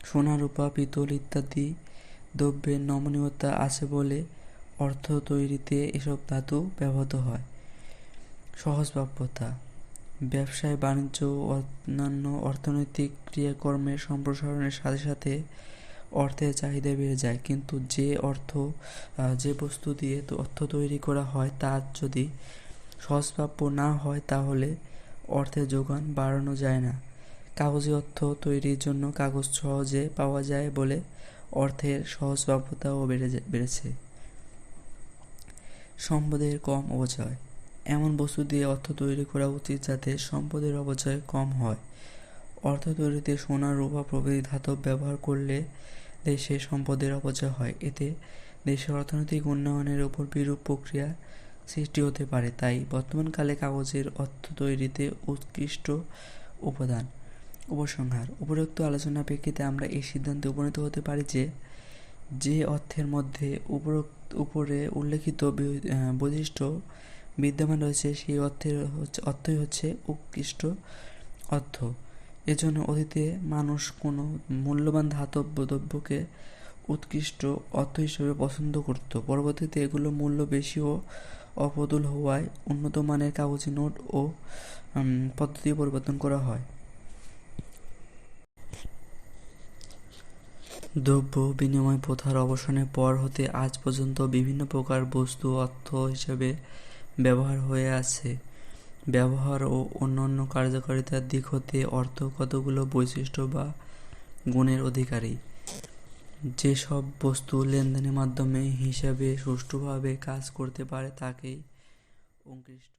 সোনা, রূপা, পিতল ইত্যাদি দ্রব্যের নমনীয়তা আছে বলে অর্থ তৈরিতে এসব ধাতু ব্যবহৃত হয়। সহজভাব্যতা ব্যবসায়, বাণিজ্য ও অন্যান্য অর্থনৈতিক ক্রিয়াকর্মের সম্প্রসারণের সাথে সাথে অর্থের চাহিদা বেড়ে যায়, কিন্তু যে বস্তু দিয়ে অর্থ তৈরি করা হয় তা যদি সহজভাব্য না হয় তাহলে অর্থের যোগান বাড়ানো যায় না। কাগজে অর্থ তৈরির জন্য কাগজ সহজে পাওয়া যায় বলে অর্থের সহজভাব্যতাও বেড়েছে। সম্পদের কম অপচয় এমন বস্তু দিয়ে অর্থ তৈরি করা উচিত যাতে সম্পদের অপচয় কম হয়। অর্থ তৈরিতে সোনা, রূপা প্রভৃতি ধাতব ব্যবহার করলে দেশে সম্পদের অপচয় হয়। এতে দেশের অর্থনৈতিক উন্নয়নের উপর বিরূপ প্রক্রিয়া সৃষ্টি হতে পারে। তাই বর্তমানকালে কাগজের অর্থ তৈরিতে উৎকৃষ্ট উপাদান। উপসংহার উপরোক্ত আলোচনার প্রেক্ষিতে আমরা এই সিদ্ধান্তে উপনীত হতে পারি যে অর্থের মধ্যে উপরে উল্লেখিত বৈশিষ্ট্য বিদ্যমান রয়েছে সেই অর্থই হচ্ছে উৎকৃষ্ট অর্থ। এজন্য অতীতে মানুষ কোনো মূল্যবান ধাতব দ্রব্যকে উৎকৃষ্ট অর্থ হিসেবে পছন্দ করত। পরবর্তীতে এগুলো মূল্য বেশি ও অপ্রতুল হওয়ায় উন্নত মানের কাগজে নোট ও পদ্ধতি পরিবর্তন করা হয়। দ্রব্য বিনিময় প্রথার অবসানের পর হতে আজ পর্যন্ত বিভিন্ন প্রকার বস্তু অর্থ হিসেবে ব্যবহার হয়ে আছে। ব্যবহার ও অন্যান্য কার্যকারিতার দিক হতে অর্থ কতগুলো বৈশিষ্ট্য বা গুণের অধিকারী। যেসব বস্তু লেনদেনের মাধ্যমে হিসাবে সুষ্ঠুভাবে কাজ করতে পারে তাকেই উৎকৃষ্ট